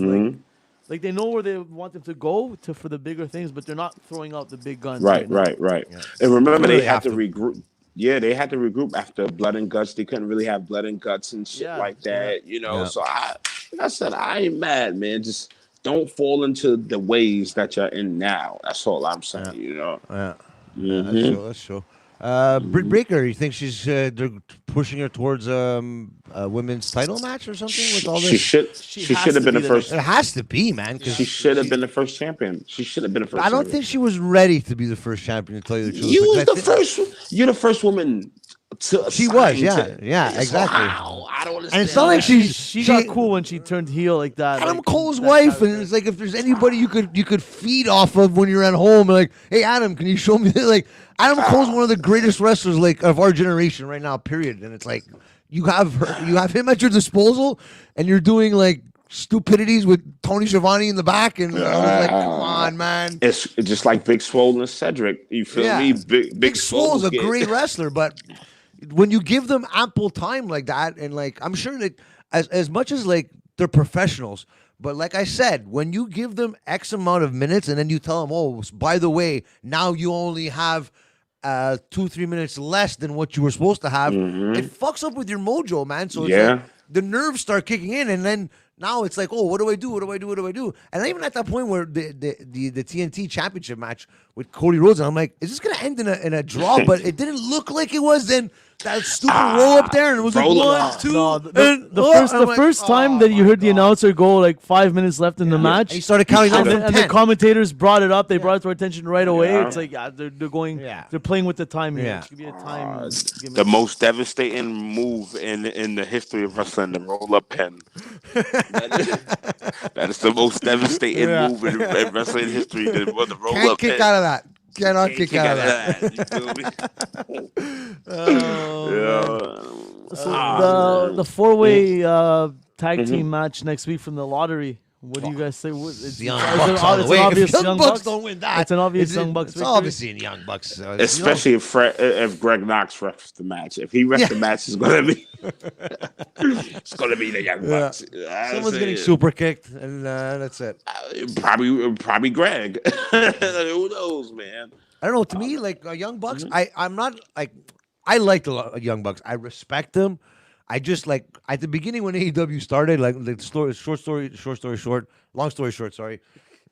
like they know where they want them to go for the bigger things, but they're not throwing out the big guns. Right. Yeah. And remember, they had to regroup. Yeah, they had to regroup after Blood and Guts. They couldn't really have Blood and Guts and shit like that, So I said, I ain't mad, man. Just don't fall into the ways that you're in now. That's all I'm saying, Yeah, that's true. Britt Baker, you think she's they're pushing her towards a women's title match or something with all this? She should have been the first. It has to be, man. She should have been the first champion. She should have been the first. I don't think she was ready to be the first champion. To tell you the truth, You're the first woman. She was, exactly. Wow, I don't understand. And it's not like she got cool when she turned heel like that. Adam Cole's wife, and it's like if there's anybody you could feed off of when you're at home, like, hey Adam, can you show me like Adam Cole's one of the greatest wrestlers like of our generation right now, period. And it's like you have him at your disposal, and you're doing like stupidities with Tony Schiavone in the back, and I was like, come on, man. It's just like Big Swole and Cedric. You feel me? Big Swole's a great wrestler, but when you give them ample time like that, and like I'm sure that as much as like they're professionals, but like I said, when you give them X amount of minutes and then you tell them, oh, by the way, now you only have 2-3 minutes less than what you were supposed to have, it fucks up with your mojo, man. So it's like the nerves start kicking in, and then now it's like, oh, what do I do? And even at that point where the TNT Championship match with Cody Rhodes, and I'm like, is this gonna end in a draw? But it didn't look like it was. Then that stupid roll up there, and it was like 1, 2. No, the first time that you heard the announcer go like 5 minutes left in the match, he started counting down from 10. And the commentators brought it up. They brought it to our attention right away. It's like they're going, they're playing with the time here. It should be a time. The most devastating move in the history of wrestling, the roll up pin. That is the most devastating move in wrestling history. The roll Can't up kick pin. out of that. Cannot kick out of that. The four-way tag team match next week from the lottery. What do you guys say? It's Young Bucks all the way. If Young Bucks don't win that, it's an obvious Young Bucks victory. It's obviously in Young Bucks. Especially if Greg Knox refs the match. If he refs the match, it's gonna be the Young Bucks. Someone's getting super kicked, and that's it. Probably Greg. Who knows, man? I don't know. To me, like Young Bucks, I'm not like I like the Young Bucks. I respect them. I just like at the beginning when AEW started, like long story short. Sorry,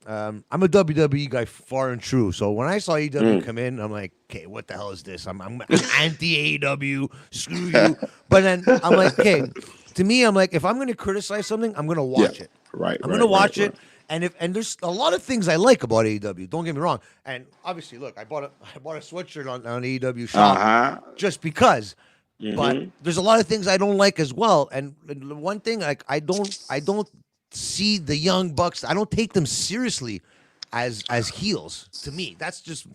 I'm a WWE guy, far and true. So when I saw AEW come in, I'm like, okay, what the hell is this? I'm anti AEW. Screw you. But then I'm like, okay. To me, I'm like, if I'm going to criticize something, I'm going to watch it. Right. I'm going to watch it. And there's a lot of things I like about AEW. Don't get me wrong. And obviously, look, I bought a sweatshirt on AEW shop just because. But there's a lot of things I don't like as well. And one thing, like I don't see the Young Bucks. I don't take them seriously as heels. To me, that's just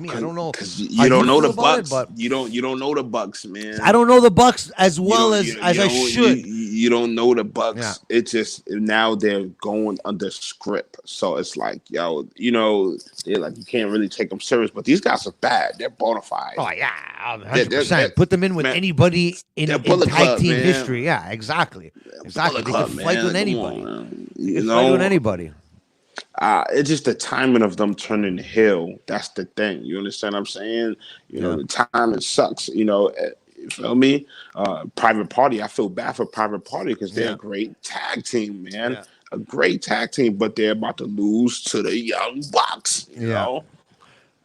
me. I don't know because you don't know the Bucks. You don't know the Bucks, man. I don't know the Bucks as well as I should. You don't know the Bucks. Yeah. It's just now they're going under script, so it's like they're like you can't really take them serious. But these guys are bad. They're bona fide. Oh yeah, 100%. Put them in with anybody in tag team history. Yeah, exactly. They can fight with anybody. Fight with anybody. It's just the timing of them turning heel. That's the thing. You understand what I'm saying? The timing sucks. You feel me? Private Party. I feel bad for Private Party because they're a great tag team, man. Yeah. A great tag team, but they're about to lose to the Young Bucks. You know?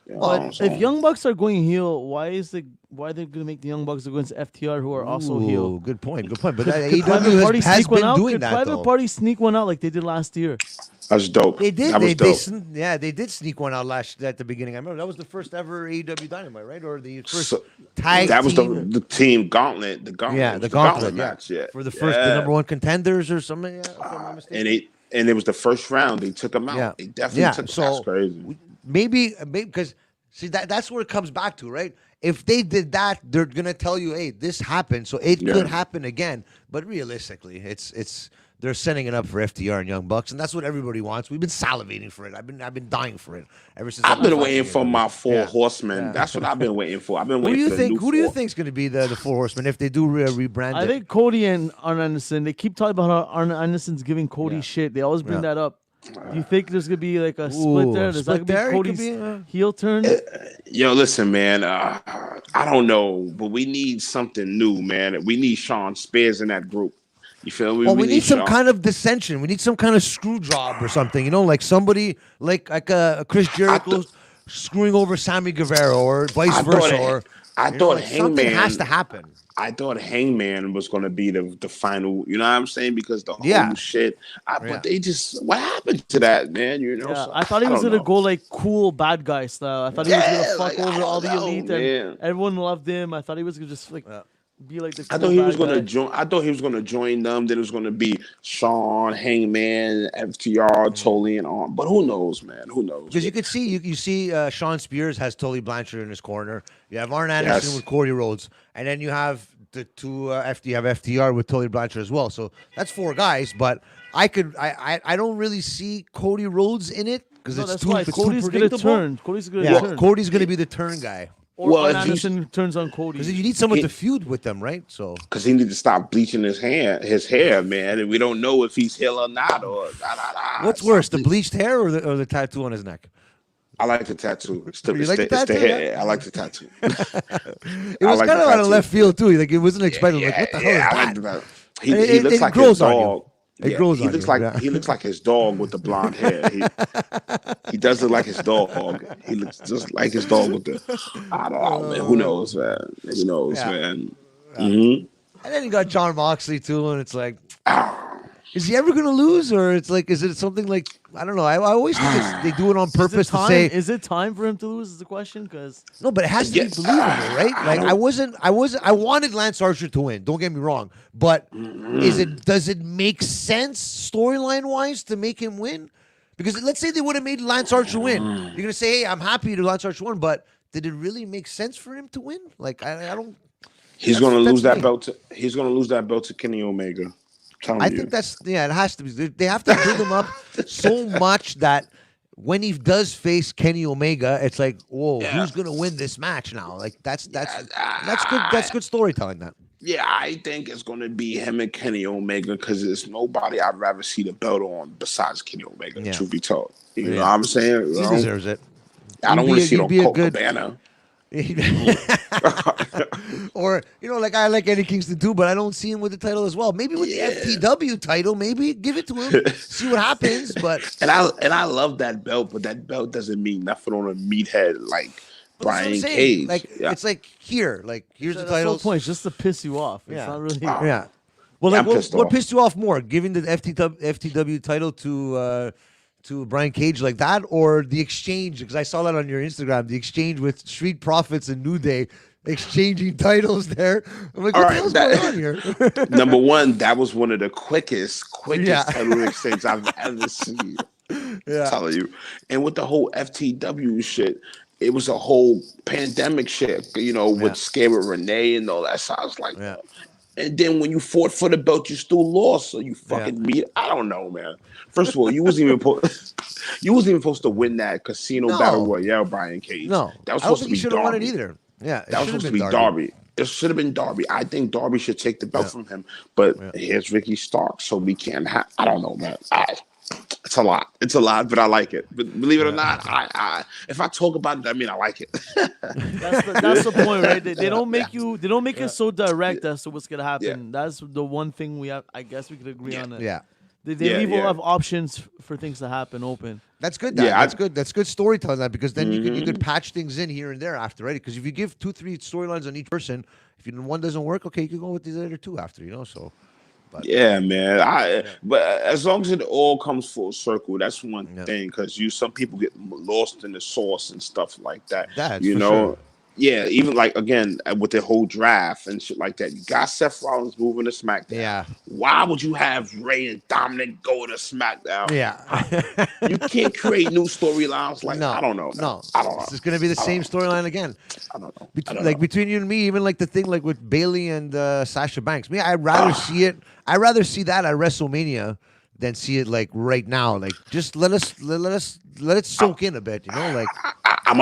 But if Young Bucks are going heel, why are they going to make the Young Bucks go against FTR, who are also heel? Good point. But AEW has been doing that. Private Party sneak one out like they did last year? That's dope. They did. That was dope. They did sneak one out at the beginning. I remember that was the first ever AEW Dynamite, right? Or the first tag. That was the team gauntlet. The gauntlet. Yeah, the gauntlet match. Yeah, for the first, the number one contenders or something. Yeah, if I'm not mistaken. And it was the first round. They took them out. Yeah. They definitely took them out. That's crazy. Maybe because see that's where it comes back to, right? If they did that, they're gonna tell you, hey, this happened, so it could happen again. But realistically, it's. They're setting it up for FTR and Young Bucks, and that's what everybody wants. We've been salivating for it. I've been dying for it ever since. I've been waiting for my four horsemen. Yeah. That's what I've been waiting for. I've been waiting. Who do you think is going to be the four horsemen if they do rebrand? I think Cody and Arn Anderson. They keep talking about how Arn Anderson's giving Cody shit. They always bring that up. Do you think there's gonna be like a split there? Does that be Cody's heel turn? Yo, listen, man. I don't know, but we need something new, man. We need Sean Spears in that group. You feel me? Well, we need some kind of dissension. We need some kind of screw job or something. Like somebody like Chris Jericho screwing over Sammy Guevara or vice versa. I thought Hangman something has to happen. I thought Hangman was going to be the final. You know what I'm saying? Because the whole shit. But they just what happened to that, man? I thought he was going to go like cool bad guy style. I thought he was going to fuck over all the elite and everyone loved him. I thought he was going to just like. Be like the cool I thought he was going to join. I thought he was going to join them. Then it was going to be Sean, Hangman, FTR, Tully, and on. But who knows, man? Who knows? Because you could see, you see, Sean Spears has Tully Blanchard in his corner. You have Arn Anderson with Cody Rhodes, and then you have the two FTR with Tully Blanchard as well. So that's four guys. But I don't really see Cody Rhodes in it because it's too Cody's going to turn. Cody's going to turn. Cody's going to be the turn guy. Or Anderson turns on Cody. Because you need someone to feud with them, right? So because he needs to stop bleaching his hair, man, and we don't know if he's heel or not. Or what's worse, the bleached hair or the tattoo on his neck? I like the tattoo. It's the hair. I like the tattoo. It was kind of out of left field too. Like it wasn't expected. Like what the hell is that? He looks like his dog. It grows on he looks like his dog with the blonde hair. He does look like his dog. He looks just like his dog with the. I don't know, man. Who knows, man? Who knows, man? Mm-hmm. And then you got John Moxley too, and it's like, is he ever gonna lose, or it's like, is it something like I don't know? I always think they do it on purpose to say. Is it time for him to lose? Is the question? Because no, but it has to be believable, right? Like I wanted Lance Archer to win. Don't get me wrong, but does it make sense storyline wise to make him win? Because let's say they would have made Lance Archer win. You're gonna say, "Hey, I'm happy to Lance Archer win," but did it really make sense for him to win? Like, I don't. He's gonna lose that belt. He's gonna lose that belt to Kenny Omega. I think it has to be. They have to build him up so much that when he does face Kenny Omega, it's like, whoa, who's gonna win this match now? Like that's good. That's good storytelling. That. Yeah, I think it's gonna be him and Kenny Omega because there's nobody I'd rather see the belt on besides Kenny Omega. Yeah. Truth be told, you know what I'm saying? He deserves it. I don't want to see it on Colt Cabana. Or like I like Eddie Kingston too, but I don't see him with the title as well. Maybe with the FTW title, maybe give it to him, see what happens. But and I love that belt, but that belt doesn't mean nothing on a meathead like Brian Cage. Like it's like here's the title. The point, just to piss you off. It's not really. Well, like what pissed you off more, giving the FTW title to Brian Cage like that, or the exchange? Because I saw that on your Instagram, the exchange with Street Profits and New Day exchanging titles there. I'm like, what the hell's going on here? Number one, that was one of the quickest title exchanges I've ever seen. I'm telling you. And with the whole FTW shit, it was a whole pandemic shit, with Scary Renee and all that. So I was like, and then when you fought for the belt, you still lost. So you fucking I don't know, man. First of all, you wasn't even supposed to win that Casino Battle Royale, Brian Cage. No, that was supposed to be should have won it either. Yeah, that was supposed to be Darby. It should have been Darby. I think Darby should take the belt from him. But here's Ricky Stark, so we can't have. I don't know, man. It's a lot. It's a lot, but I like it. But believe it or not, if I talk about it, I mean I like it. That's the point, right? They don't make you. They don't make it so direct as to what's gonna happen. That's the one thing we have. I guess we could agree on it. Yeah. They leave a lot of options for things to happen open. That's good. That's good. That's good storytelling. That because then you could patch things in here and there after, right? Because if you give 2-3 storylines on each person, if one doesn't work, okay, you can go with these other two after, So. But, yeah, man. But as long as it all comes full circle, that's one thing. Because some people get lost in the sauce and stuff like that. That's sure. Yeah, even like again with the whole draft and shit like that. You got Seth Rollins moving to SmackDown. Yeah. Why would you have Ray and Dominic go to SmackDown? Yeah. You can't create new storylines like I don't know. No. I don't know. It's going to be the same storyline again. I don't know. Between you and me, even like the thing like with Bayley and Sasha Banks. Me, I'd rather see it. I'd rather see that at WrestleMania than see it like right now. Like just let it soak in a bit. Like I'm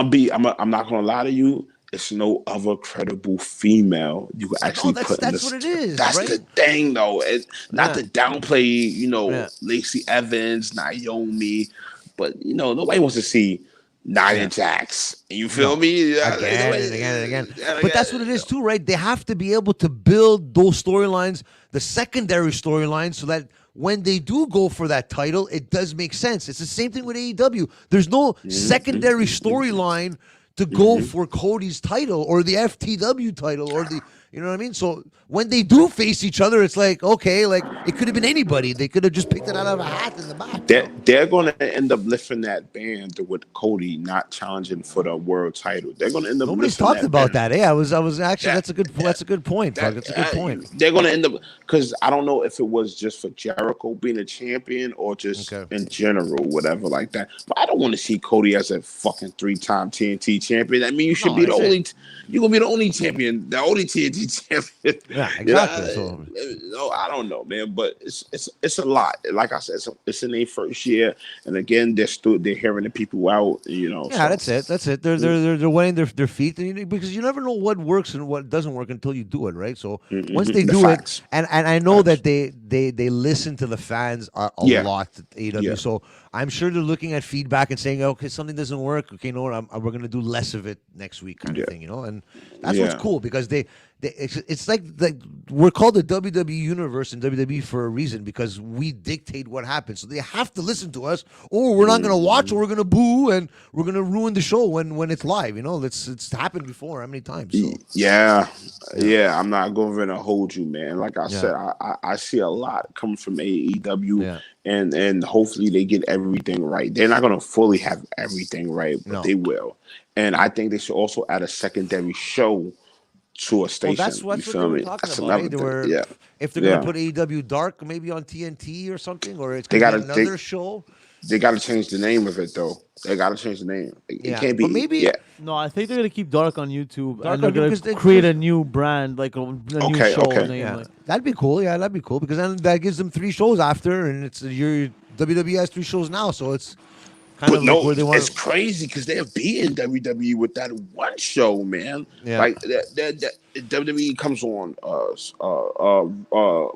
not gonna lie to you. It's no other credible female you can actually put in this. That's what it is. That's right? the thing, though. It's not to downplay, Lacey Evans, Naomi, but nobody wants to see Nia Jax. You feel me? Again and again. But that's what it is too, right? They have to be able to build those storylines, the secondary storylines, so that when they do go for that title, it does make sense. It's the same thing with AEW. There's no secondary storyline to go for Cody's title or the FTW title or the, you know what I mean? So when they do face each other, it's like, okay, like it could have been anybody. They could have just picked it out of a hat in the back. They're going to end up lifting that band with Cody not challenging for the world title. They're going to end up. Nobody's talked about that. I was actually that's a good point. That's a good point. They're going to end up because I don't know if it was just for Jericho being a champion or just in general, whatever like that. But I don't want to see Cody as a fucking 3-time TNT champion. I mean, you should be the only. You're gonna be the only champion, the only TNT champion. Yeah, exactly. No, I don't know, man, but it's a lot. Like I said, it's in their first year, and again, they're hearing the people out. Yeah, so. That's it. They're weighing their feet, because you never know what works and what doesn't work until you do it, right? So once they do it, and I know that they listen to the fans a lot at AEW, so I'm sure they're looking at feedback and saying, okay, something doesn't work. Okay, we're going to do less of it next week, kind of thing, and that's what's cool, because it's like we're called the WWE universe in WWE for a reason, because we dictate what happens. So they have to listen to us, or we're not going to watch, or we're going to boo, and we're going to ruin the show when it's live. It's happened before. How many times? So. Yeah. I'm not going to hold you, man. Like I said, I see a lot coming from AEW, and hopefully they get everything right. They're not going to fully have everything right, but they will. And I think they should also add a secondary show to a station. Well, that's what they were talking about. If they're going to put AEW Dark maybe on TNT or something, or it's going to be another show. They got to change the name of it though. They got to change the name. It can't be. But maybe. Yeah. No, I think they're gonna keep Dark on YouTube, and they're gonna create a new brand, like a new show name. Yeah. Like. That'd be cool. Yeah, that'd be cool because then that gives them 3 shows after, and it's your WWE has 3 shows now, so it's kind of like where they want. It's crazy because they're beating WWE with that one show, man. Yeah. Like that WWE comes on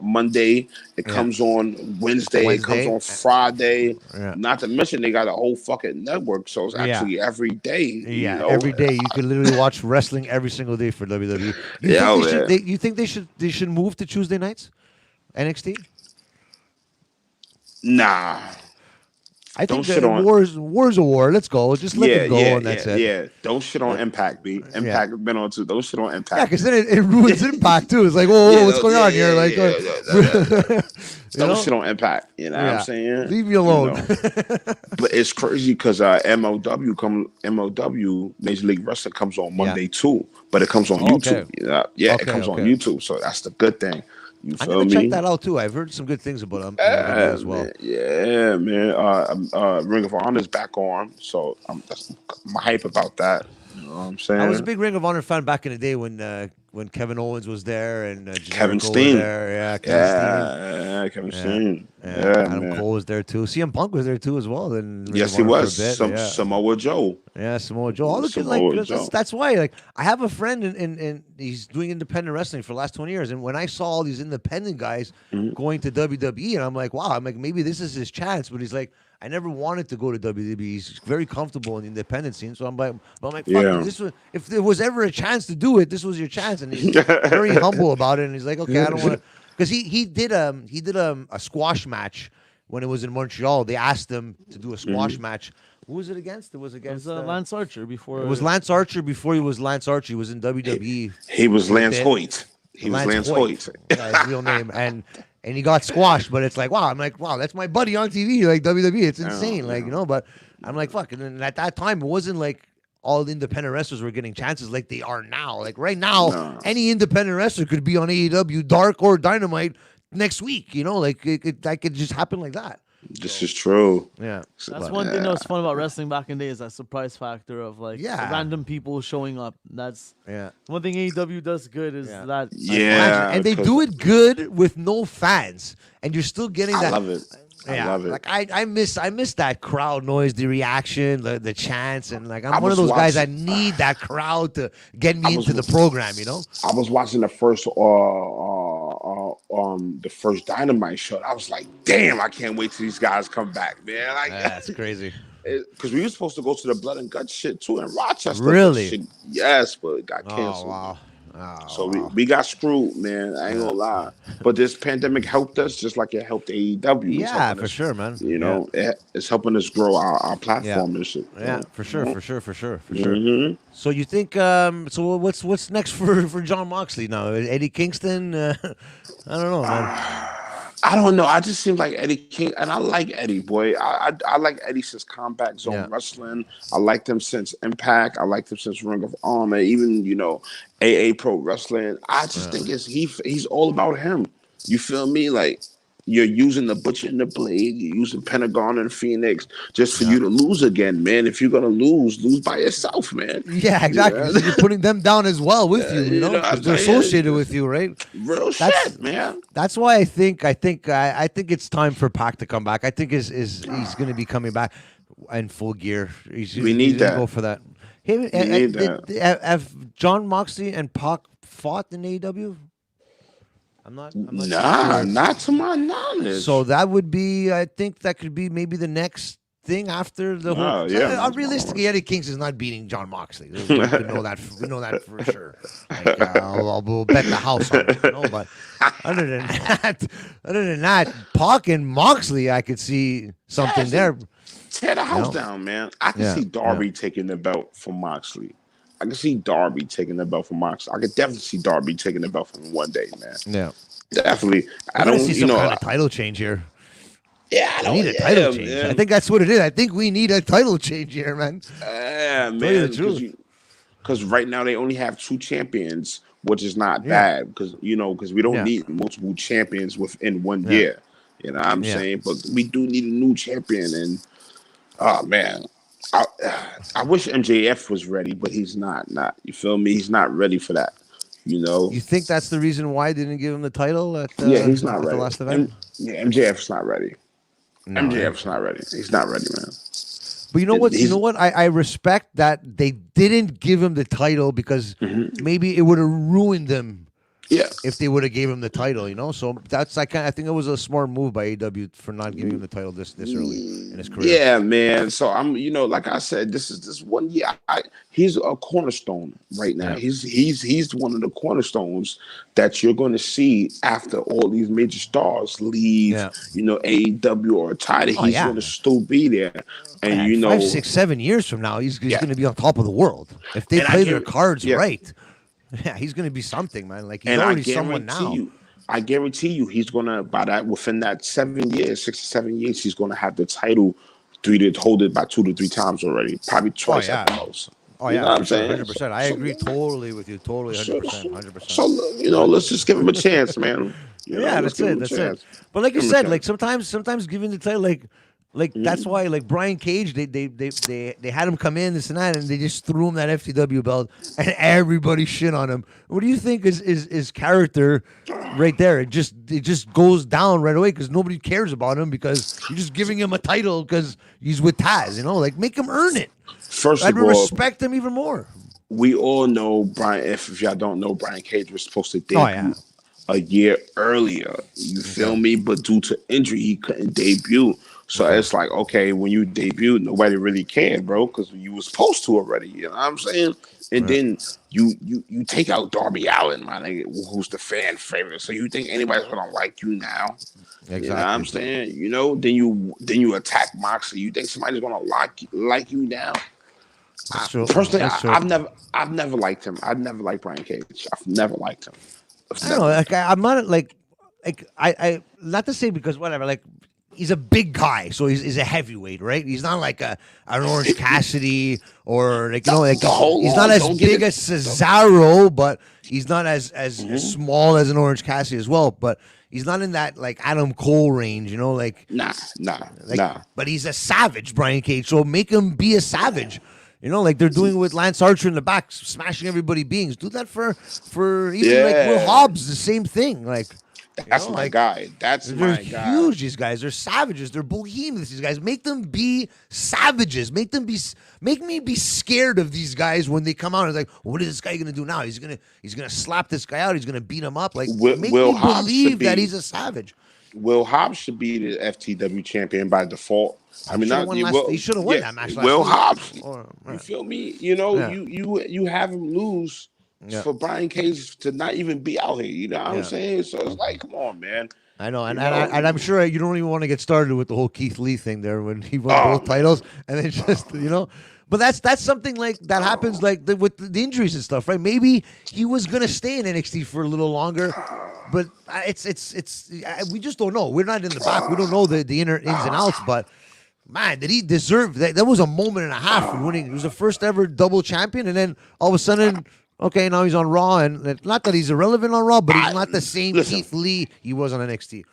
Monday. It comes on Wednesday. It comes on Friday. Yeah. Not to mention they got a whole fucking network, so it's actually every day. Yeah, you know? every day you could literally watch wrestling every single day for WWE. You think they should move to Tuesday nights? NXT? Nah. I think war's a war. Let's go. Just let it go, and that's it. Yeah, don't shit on Impact, B. Impact has been on too. Don't shit on Impact. Yeah, because then it ruins Impact too. It's like, what's going on here? Like, don't shit on Impact. You know what I'm saying? Leave me alone. But it's crazy because MLW Major League Wrestling comes on Monday too, but it comes on YouTube. It comes on YouTube, so that's the good thing. You feel I'm me? gonna check that out too. I've heard some good things about them as well. Man. Ring of Honor is back on, so I'm hype about that. You know what I'm saying? I was a big Ring of Honor fan back in the day when Kevin Owens was there and Kevin Steen. Kevin Steen. Adam Cole was there too. CM Punk was there too as well. Yes, he was. Samoa Joe. Yeah, Samoa Joe. All the kids, that's why. Like, I have a friend and he's doing independent wrestling for the last 20 years. And when I saw all these independent guys going to WWE, and I'm like, wow, maybe this is his chance. But he's like, I never wanted to go to WWE. He's very comfortable in the independent scene. So I'm like, fuck, if there was ever a chance to do it, this was your chance. And he's very humble about it. And he's like, okay, I don't want to, because he did a squash match when it was in Montreal. They asked him to do a squash match. Who was it against? It was against Lance Archer before. It was Lance Archer before he was Lance Archer. He was in WWE. He was Lance Hoyt. He was Lance Hoyt. His real name. And he got squashed, but it's like, wow. I'm like, wow, that's my buddy on TV, like WWE. It's insane, but I'm like, fuck. And then at that time, it wasn't like all the independent wrestlers were getting chances like they are now. Like right now, any independent wrestler could be on AEW, Dark or Dynamite next week. Like that could just happen like that. This is true. Yeah. That's one thing that was fun about wrestling back in the day is that surprise factor of random people showing up. That's one thing AEW does good is that. Yeah. And they do it good with no fans. And you're still getting that. I love it. I love it. Like I miss that crowd noise, the reaction, the chants, and like I'm one of those guys that need that crowd to get me into the program. I was watching the first Dynamite show. I was like, damn, I can't wait till these guys come back, man. Like that's crazy. Because we were supposed to go to the Blood and Guts shit too in Rochester. Really? Yes, but it got canceled. Oh, wow. So we got screwed, man. I ain't gonna lie. But this pandemic helped us just like it helped AEW. Yeah, for sure, man. It's helping us grow our platform and shit. Yeah, for sure. Mm-hmm. So you think so what's next for Jon Moxley now? Eddie Kingston? I don't know, man. I don't know. I just seem like Eddie King, and I like Eddie, boy. I like Eddie since Combat Zone Wrestling. I liked him since Impact. I liked him since Ring of Honor. Even AA Pro Wrestling. I just think he's all about him. You feel me? Like you're using the Butcher and the Blade. You're using Pentagon and Phoenix just for you to lose again, man. If you're gonna lose by yourself, man. Yeah, exactly. You're putting them down as well with you. Because they're associated with you, right? Real shit, man. That's why I think it's time for Pac to come back. I think he's going to be coming back in full gear. We need that. Go for that. Have Jon Moxley and Pac fought in AEW? I'm not sure. Not to my knowledge. So that would be, I think that could be maybe the next thing after the whole. Realistically, Eddie Kingston is not beating Jon Moxley. We know that for sure. Like, we'll bet the house on it. But other than that, Pac and Moxley, I could see something there. Tear the house down, man. I can see Darby taking the belt from Moxley. I can see Darby taking the belt from Moxley. I could definitely see Darby taking the belt from one day, man. Yeah, definitely. I don't see some kind of title change here. Yeah, I need a title change. Man. I think that's what it is. I think we need a title change here, man. Yeah, man. Because right now they only have 2 champions, which is not bad. Because we don't need multiple champions within one year. You know what I'm saying? But we do need a new champion, and Oh man, I wish MJF was ready, but he's not. You feel me? He's not ready for that. You think that's the reason why they didn't give him the title at he's not ready. the last event? MJF's not ready. No, MJF's not ready. He's not ready, man. But you know what? You know what? I respect that they didn't give him the title because maybe it would have ruined them. Yeah. If they would have gave him the title, so that's I think it was a smart move by AEW for not giving him the title this early in his career. Yeah, man. So I'm, like I said, this is this 1 year. He's a cornerstone right now. Yeah. He's one of the cornerstones that you're going to see after all these major stars leave. Yeah. AEW or retire. He's going to still be there. And 5, 6, 7 years from now, he's going to be on top of the world if they play their cards right. Yeah, he's going to be something, man. Like he's already someone now. I guarantee you, he's going to within that 7 years, 6 to 7 years, he's going to have the title hold it by 2 to 3 times already, probably twice at the most. Oh yeah, what I'm saying? 100%. I agree totally with you. Totally, 100%. So let's just give him a chance, man. That's it. But like you said, like sometimes giving the title, like that's why, like Brian Cage, they had him come in this and that, and they just threw him that FTW belt, and everybody shit on him. What do you think is character right there? It just goes down right away because nobody cares about him because you're just giving him a title because he's with Taz. Like make him earn it. First I'd of all, respect him even more. We all know Brian. If y'all don't know, Brian Cage was supposed to debut a year earlier. You feel me? But due to injury, he couldn't debut. So it's like, okay, when you debuted, nobody really cared, bro, because you were supposed to already. You know what I'm saying? And then you take out Darby Allin, man, who's the fan favorite. So you think anybody's gonna like you now? Exactly. You know what I'm saying? Then you attack Moxley. You think somebody's gonna like you now? Personally, I've never liked him. I've never liked Brian Cage. I've never liked him. I don't know. Like I'm not like I not to say because whatever like. He's a big guy, so he's a heavyweight, right? He's not like an Orange Cassidy or he's not as big as Cesaro, but he's not as small as an Orange Cassidy as well. But he's not in that like Adam Cole range, Nah. But he's a savage, Brian Cage. So make him be a savage. Like they're doing with Lance Archer in the back, smashing everybody beings. Do that for even like Will Hobbs, the same thing, like. That's my guy. That's my guy. They're huge, these guys. They're savages. They're bohemians, these guys. Make them be savages. Make me be scared of these guys when they come out. It's like, what is this guy gonna do now? He's gonna slap this guy out. He's gonna beat him up. Like, make me believe that he's a savage. Will Hobbs should be the FTW champion by default. He should have won that match last Will week. Hobbs. You feel me? You have him lose. Yeah. For Brian Cage to not even be out here, you know what I'm saying? So it's like, come on, man. I know, and I'm sure you don't even want to get started with the whole Keith Lee thing there when he won both titles, and then just But that's something like that happens like with the injuries and stuff, right? Maybe he was gonna stay in NXT for a little longer, but it's we just don't know. We're not in the back. We don't know the inner ins and outs, but. Man, did he deserve that? That was a moment and a half winning. He was the first ever double champion, and then all of a sudden. Okay, now he's on Raw, and not that he's irrelevant on Raw, but he's not the same Keith Lee he was on NXT.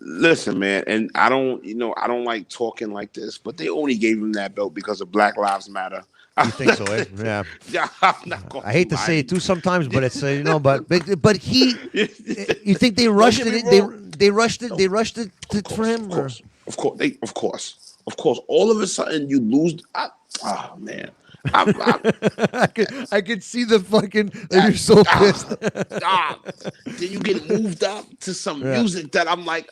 Listen, man, and I don't like talking like this, but they only gave him that belt because of Black Lives Matter. You think so, eh? Yeah. I hate to say it too sometimes, but it's but he. You think they rushed it? They rushed it for him. Of course. All of a sudden, you lose. Man. I could see the fucking. You're so pissed. Then you get moved up to some music that I'm like,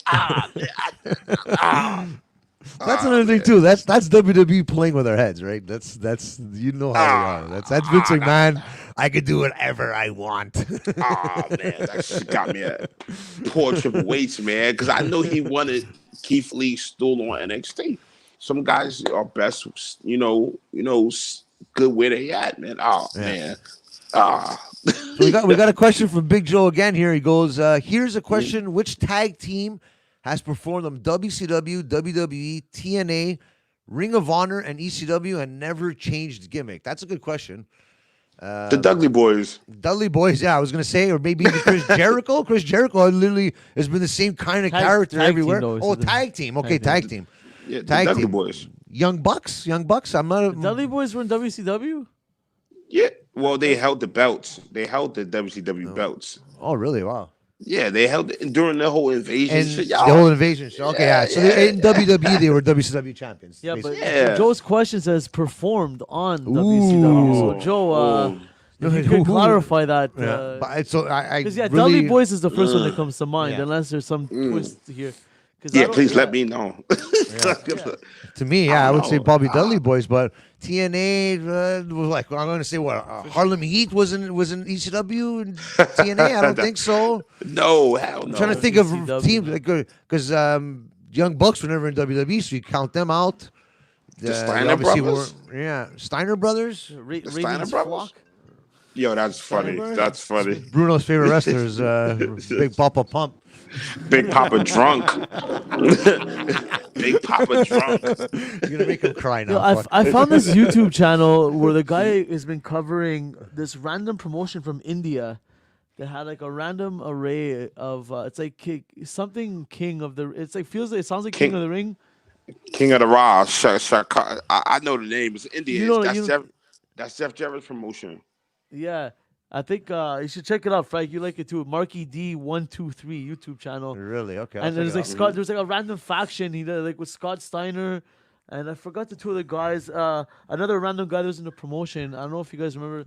That's another thing too. That's WWE playing with our heads, right? That's how we are. That's Vince McMahon. I could do whatever I want. Man, that shit got me at poor Triple H, man, because I know he wanted Keith Lee still on NXT. Some guys are best, good where they at, man. Man. So we got a question from Big Joe again here. He goes, here's a question. Which tag team has performed on WCW, WWE, TNA, Ring of Honor, and ECW and never changed gimmick? That's a good question. The Dudley Boys. Dudley Boys, yeah, I was going to say, or maybe even Chris Jericho. Chris Jericho literally has been the same kind of character everywhere. Tag team. Okay, tag team. Yeah, the tag Dudley team. Boys. Young Bucks. I'm not. The Dudley Boys were in WCW. Yeah, well, they held the belts. They held the WCW belts. Oh, really? Wow. Yeah, they held it during the whole invasion And shit. the whole invasion shit. Okay, yeah. So in WWE, they were WCW champions. Yeah, but Yeah. Joe's question says performed on WCW. So Joe, if you could clarify that. Yeah. But so I Because really, Dudley Boys is the first one that comes to mind, Yeah. unless there's some twist here. Yeah, please let me know. to me, I would say Bobby Dudley Boys, but TNA was like, I'm going to say what Harlem Heat was in ECW and TNA. I don't think so. No, hell no. I'm trying to think of teams because Young Bucks were never in WWE, so you count them out. The Steiner brothers. Steiner brothers. The Steiner brothers. Yo, that's funny. That's funny. Bruno's favorite wrestler is Big Papa Pump. Big Papa Drunk. Big Papa Drunk. You're gonna make him cry now. I found this YouTube channel where the guy has been covering this random promotion from India that had like a random array of it's like something King of the. It's like it sounds like King of the Ring. King of the Raw. I know the name. It's Indian. That's Jeff Jarrett's promotion. Yeah. I think you should check it out, Frank. You like it too. Marky D123 YouTube channel. Really? Okay. And there's like Scott. There's like a random faction. He did like with Scott Steiner, and I forgot the two other guys. Another random guy that was in the promotion. I don't know if you guys remember,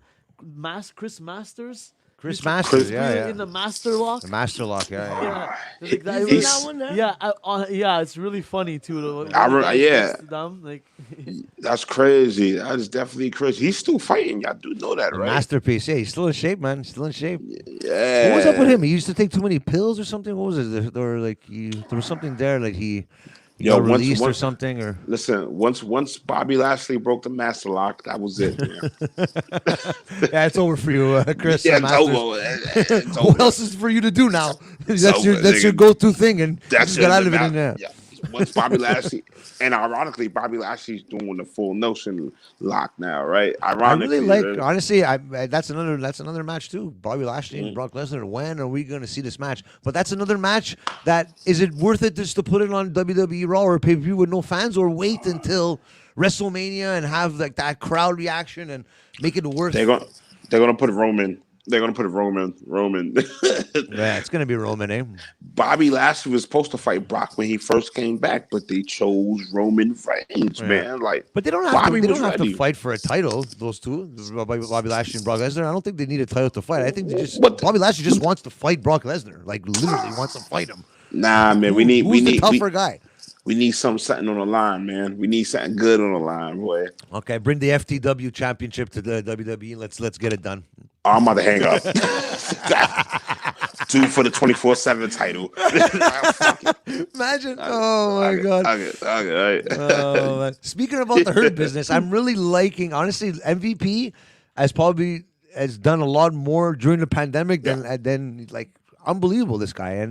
Chris Masters. Chris Masters, in the Master Lock. The Master Lock, yeah. Like that one there? Yeah, it's really funny too. That's crazy. That's definitely crazy. He's still fighting. Y'all do know that, right? Masterpiece. Yeah, he's still in shape, man. Still in shape. Yeah. What was up with him? He used to take too many pills or something. What was it? Or like there was something there, like he got released or something. Or listen, once Bobby Lashley broke the Master Lock, that was it. Yeah, it's over for you, Chris. Yeah, it's over. What else is for you to do now? That's your go-to thing, and that's get out of it in there. Yeah. Once Bobby Lashley, and ironically, Bobby Lashley's doing the full Nelson lock now, right? Ironically, I really like. Honestly, that's another match too. Bobby Lashley and Brock Lesnar. When are we going to see this match? But that's another match. Is it worth it just to put it on WWE Raw or pay-per-view with no fans, or wait until WrestleMania and have like that crowd reaction and make it worth? They're gonna put Roman. They're gonna put Roman. Yeah, it's gonna be Roman, eh? Bobby Lashley was supposed to fight Brock when he first came back, but they chose Roman Reigns, man. But they don't have to fight for a title. Those two, Bobby Lashley and Brock Lesnar. I don't think they need a title to fight. I think Bobby Lashley just wants to fight Brock Lesnar. Like literally wants to fight him. Nah, man. We need the tougher guy. We need something on the line, man. We need something good on the line, boy. Okay, bring the FTW championship to the WWE. Let's get it done. Oh, I'm about to hang up. Dude, for the 24/7 title. Imagine. Oh my God. Okay. Oh, speaking about the Hurt Business, I'm really liking. Honestly, MVP has done a lot more during the pandemic than like unbelievable. This guy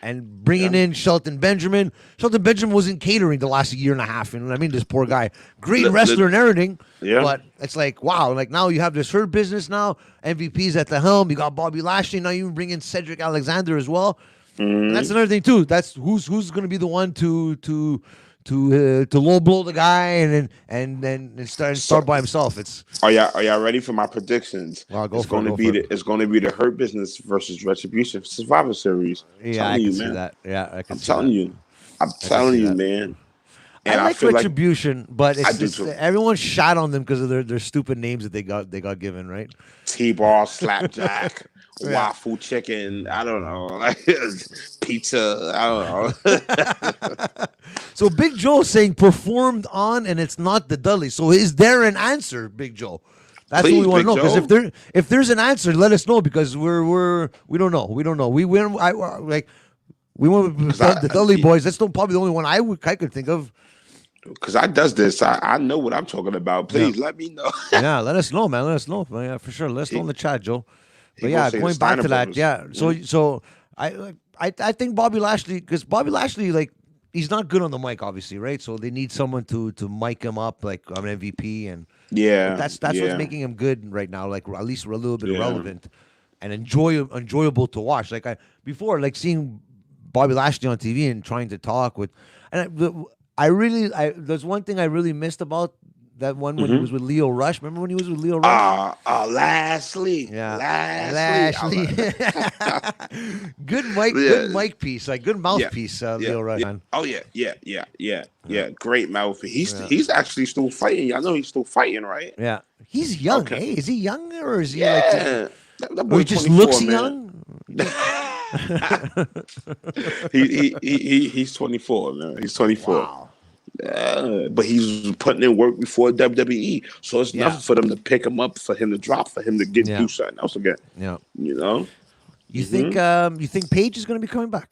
and bringing in Shelton Benjamin. Shelton Benjamin was in catering the last year and a half. You know what I mean? This poor guy. Great wrestler and everything. Yeah. But it's like, wow. Like now you have this Hurt Business now. MVP's at the helm. You got Bobby Lashley. Now you bring in Cedric Alexander as well. And that's another thing too. That's who's going to be the one to low blow the guy and then start by himself. Are y'all ready for my predictions? Well, it's going to be the Hurt Business versus Retribution Survivor Series. Yeah, I can see that. Yeah, I'm telling you. I'm telling you, man. And I like Retribution, but it's just everyone shot on them because of their stupid names that they got given, right? T-ball, slapjack, waffle chicken. I don't know, like pizza. I don't know. So Big Joe saying performed on, and it's not the Dudley. So is there an answer, Big Joe? That's what we want to know. Because if there's an answer, let us know because we don't know. We don't know. We went with the Dudley Boys. That's probably the only one I could think of. Because I does this, I know what I'm talking about. Please let me know. Yeah, let us know, man. Let us know, yeah, for sure. Let us know in the chat, Joe. But yeah, going back to that, So I think Bobby Lashley, because Bobby Lashley, like, he's not good on the mic, obviously, right? So they need someone to mic him up, like I'm an MVP, and that's what's making him good right now. Like at least we're a little bit relevant and enjoyable to watch. Like before, like seeing Bobby Lashley on TV and trying to talk with, and There's one thing I really missed about that one when he was with Leo Rush. Remember when he was with Leo Rush? Lashley. Yeah. Lashley. Good mic piece, like good mouthpiece, Leo Rush. Yeah. Oh yeah. Great mouthpiece. He's actually still fighting. I know he's still fighting, right? Yeah. He's young. Okay. Hey, is he young or is he that boy he just looks young? He's 24, man. He's 24. Wow. But he's putting in work before WWE, so it's nothing for them to pick him up, for him to drop, for him to do something else again. Yeah, you know. You think Paige is going to be coming back?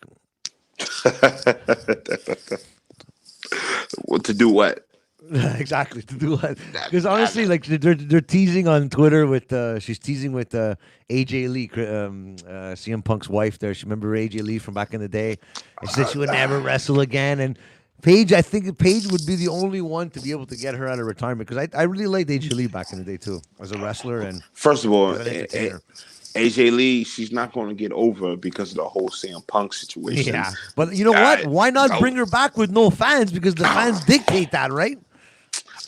To do what? Exactly, to do what? Because honestly, like they're teasing on Twitter with she's teasing with AJ Lee, CM Punk's wife. There, she remember AJ Lee from back in the day, and she said she would never wrestle again. And Paige, I think Paige would be the only one to be able to get her out of retirement, because I really liked AJ Lee back in the day too, as a wrestler. And first of all, AJ Lee, she's not going to get over because of the whole CM Punk situation. Yeah, but you know what? Why not bring her back with no fans? Because the fans dictate that, right?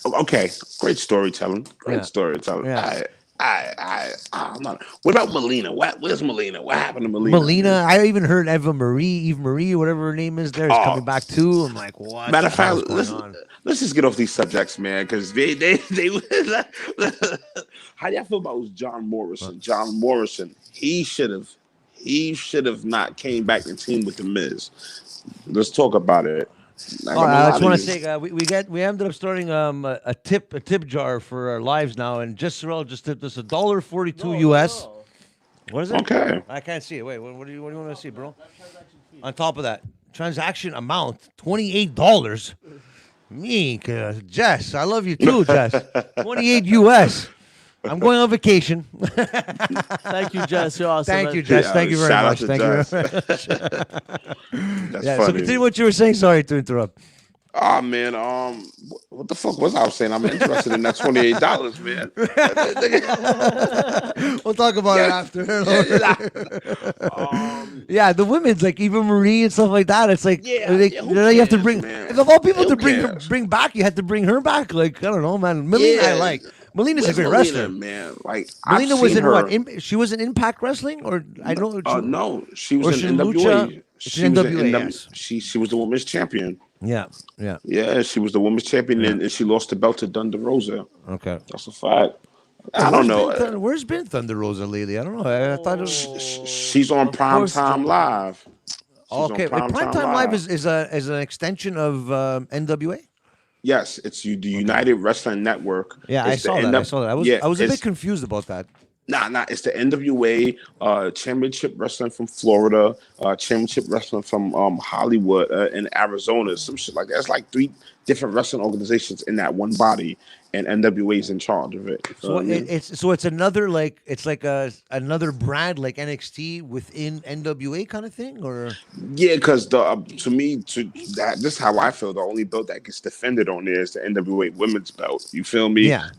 Okay, great storytelling. Storytelling. Yeah. I'm not. What about Melina? Where's Melina? What happened to Melina? Melina, I even heard Eve Marie, whatever her name is, there is coming back too. I'm like, what? Matter of fact, let's just get off these subjects, man, because they how y'all feel about John Morrison? John Morrison, he should have not came back and teamed with the Miz. Let's talk about it. I just want to say we ended up starting a tip jar for our lives now, and Sorrell just tipped us $1.42 US. What is it? Okay, I can't see it. Wait, what do you want to see, bro? On top of that, transaction amount $28. Me, Jess, I love you too, Jess. 28 US. I'm going on vacation. Thank you, Jess. You're awesome. Thank you, Jess. Thank you very much. Thank you very much. That's funny. So continue what you were saying. Sorry to interrupt. Oh man, what the fuck was I saying? I'm interested in that $28, man. We'll talk about it after. Yeah, the women's like Eva Marie and stuff like that. It's like you have to bring. If of all people to bring back, you had to bring her back. Like I don't know, man. Melina, I like. Melina's a great wrestler, man. Like Melina was in what? She was in Impact Wrestling, or I know. No, she was in NWA. She was in NWA. Yes. She was the women's champion. Yeah. She was the women's champion, and she lost the belt to Thunder Rosa. Okay, that's a fact. I don't know. Where's been Thunder Rosa lately? I don't know. I thought it was... she's on Primetime Live. Okay, Primetime Live is an extension of NWA. Yes, it's the United Wrestling Network. Yeah, I saw that. I was a bit confused about that. Nah, it's the NWA Championship Wrestling from Florida, Championship Wrestling from Hollywood and Arizona, some shit like that. It's like 3 different wrestling organizations in that one body, and NWA is in charge of it. So it's another another brand like NXT within NWA kind of thing, or because this is how I feel. The only belt that gets defended on there is the NWA Women's Belt. You feel me? Yeah.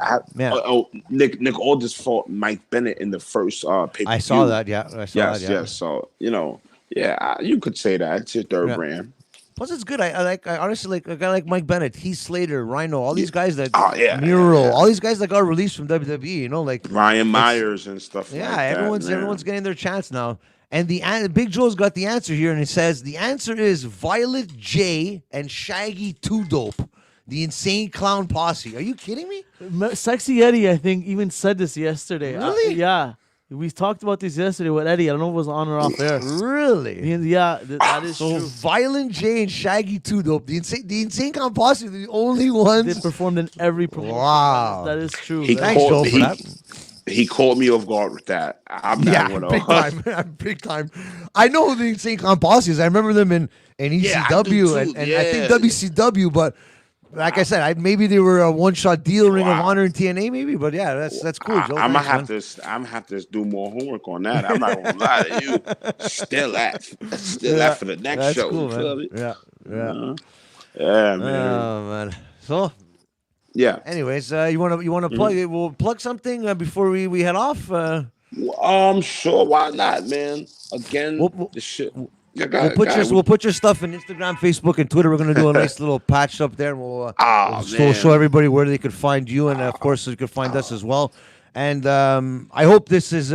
Nick Aldis fought Mike Bennett in the first pay-per-view. I saw that. Yeah, Yes. So you could say that it's your third brand. Plus, it's good. I honestly like a guy like Mike Bennett, Heath Slater, Rhino, all these guys that Miro, all these guys that got released from WWE. You know, like Ryan Myers and stuff. Yeah, like everyone's getting their chance now. And Big Joe's got the answer here, and it says the answer is Violet J and Shaggy 2 Dope, the Insane Clown Posse. Are you kidding me? Sexy Eddie, I think, even said this yesterday. Really? Yeah. We talked about this yesterday with Eddie. I don't know if it was on or off air. Really? Yeah, that is true. Violent J and Shaggy 2 Dope, the Insane Clown Posse, the only ones. They performed in every promotion. Wow. That is true. Thanks, Joe, for that. He caught me off guard with that. Big time. I know who the Insane Clown Posse is. I remember them in ECW and I think WCW, but like I said, maybe they were a one-shot deal, Ring of Honor and TNA, maybe. But yeah, that's cool, Joe. I'm gonna have to do more homework on that. I'm not gonna lie to you. Still that for the next show. Cool, man. Yeah, man. Oh man. So yeah. Anyways, you wanna plug? We'll plug something before we head off. Sure. Why not, man? Again, the shit. We'll put your stuff in Instagram, Facebook, and Twitter. We're gonna do a nice little patch up there, and we'll show everybody where they could find you, and of course you could find us as well. And I hope this is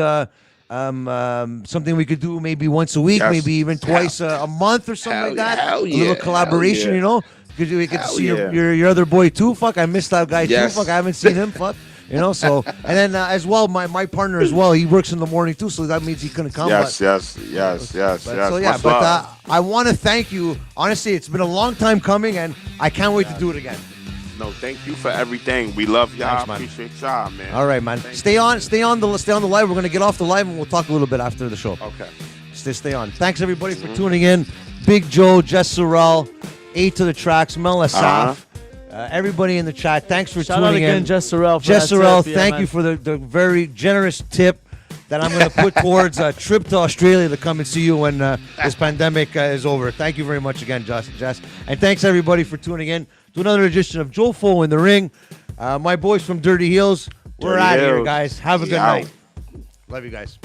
something we could do maybe once a week, maybe even twice a month or something like that. A little collaboration, you know. Because we get to see your other boy too. Fuck, I missed that guy too. Fuck, I haven't seen him. Fuck. You know, so and then as well, my partner as well. He works in the morning too, so that means he couldn't come. Yes. So yeah, but I want to thank you. Honestly, it's been a long time coming, and I can't wait to do it again. No, thank you for everything. We love y'all. Thanks, appreciate y'all, man. All right, man. Stay on the live. We're gonna get off the live, and we'll talk a little bit after the show. Okay. Stay on. Thanks everybody for tuning in. Big Joe, Jess Sorrell, A to the Tracks, Mel Asaf. Everybody in the chat, thanks for Shout tuning out again, in. Jess Sorrell. Jess Sorrell, thank you for the very generous tip that I'm going to put towards a trip to Australia to come and see you when this pandemic is over. Thank you very much again, Jess. And thanks everybody for tuning in to another edition of Jofo in the Ring. My boys from Dirty Heels, we're out of here, guys. Have a good night. Love you guys.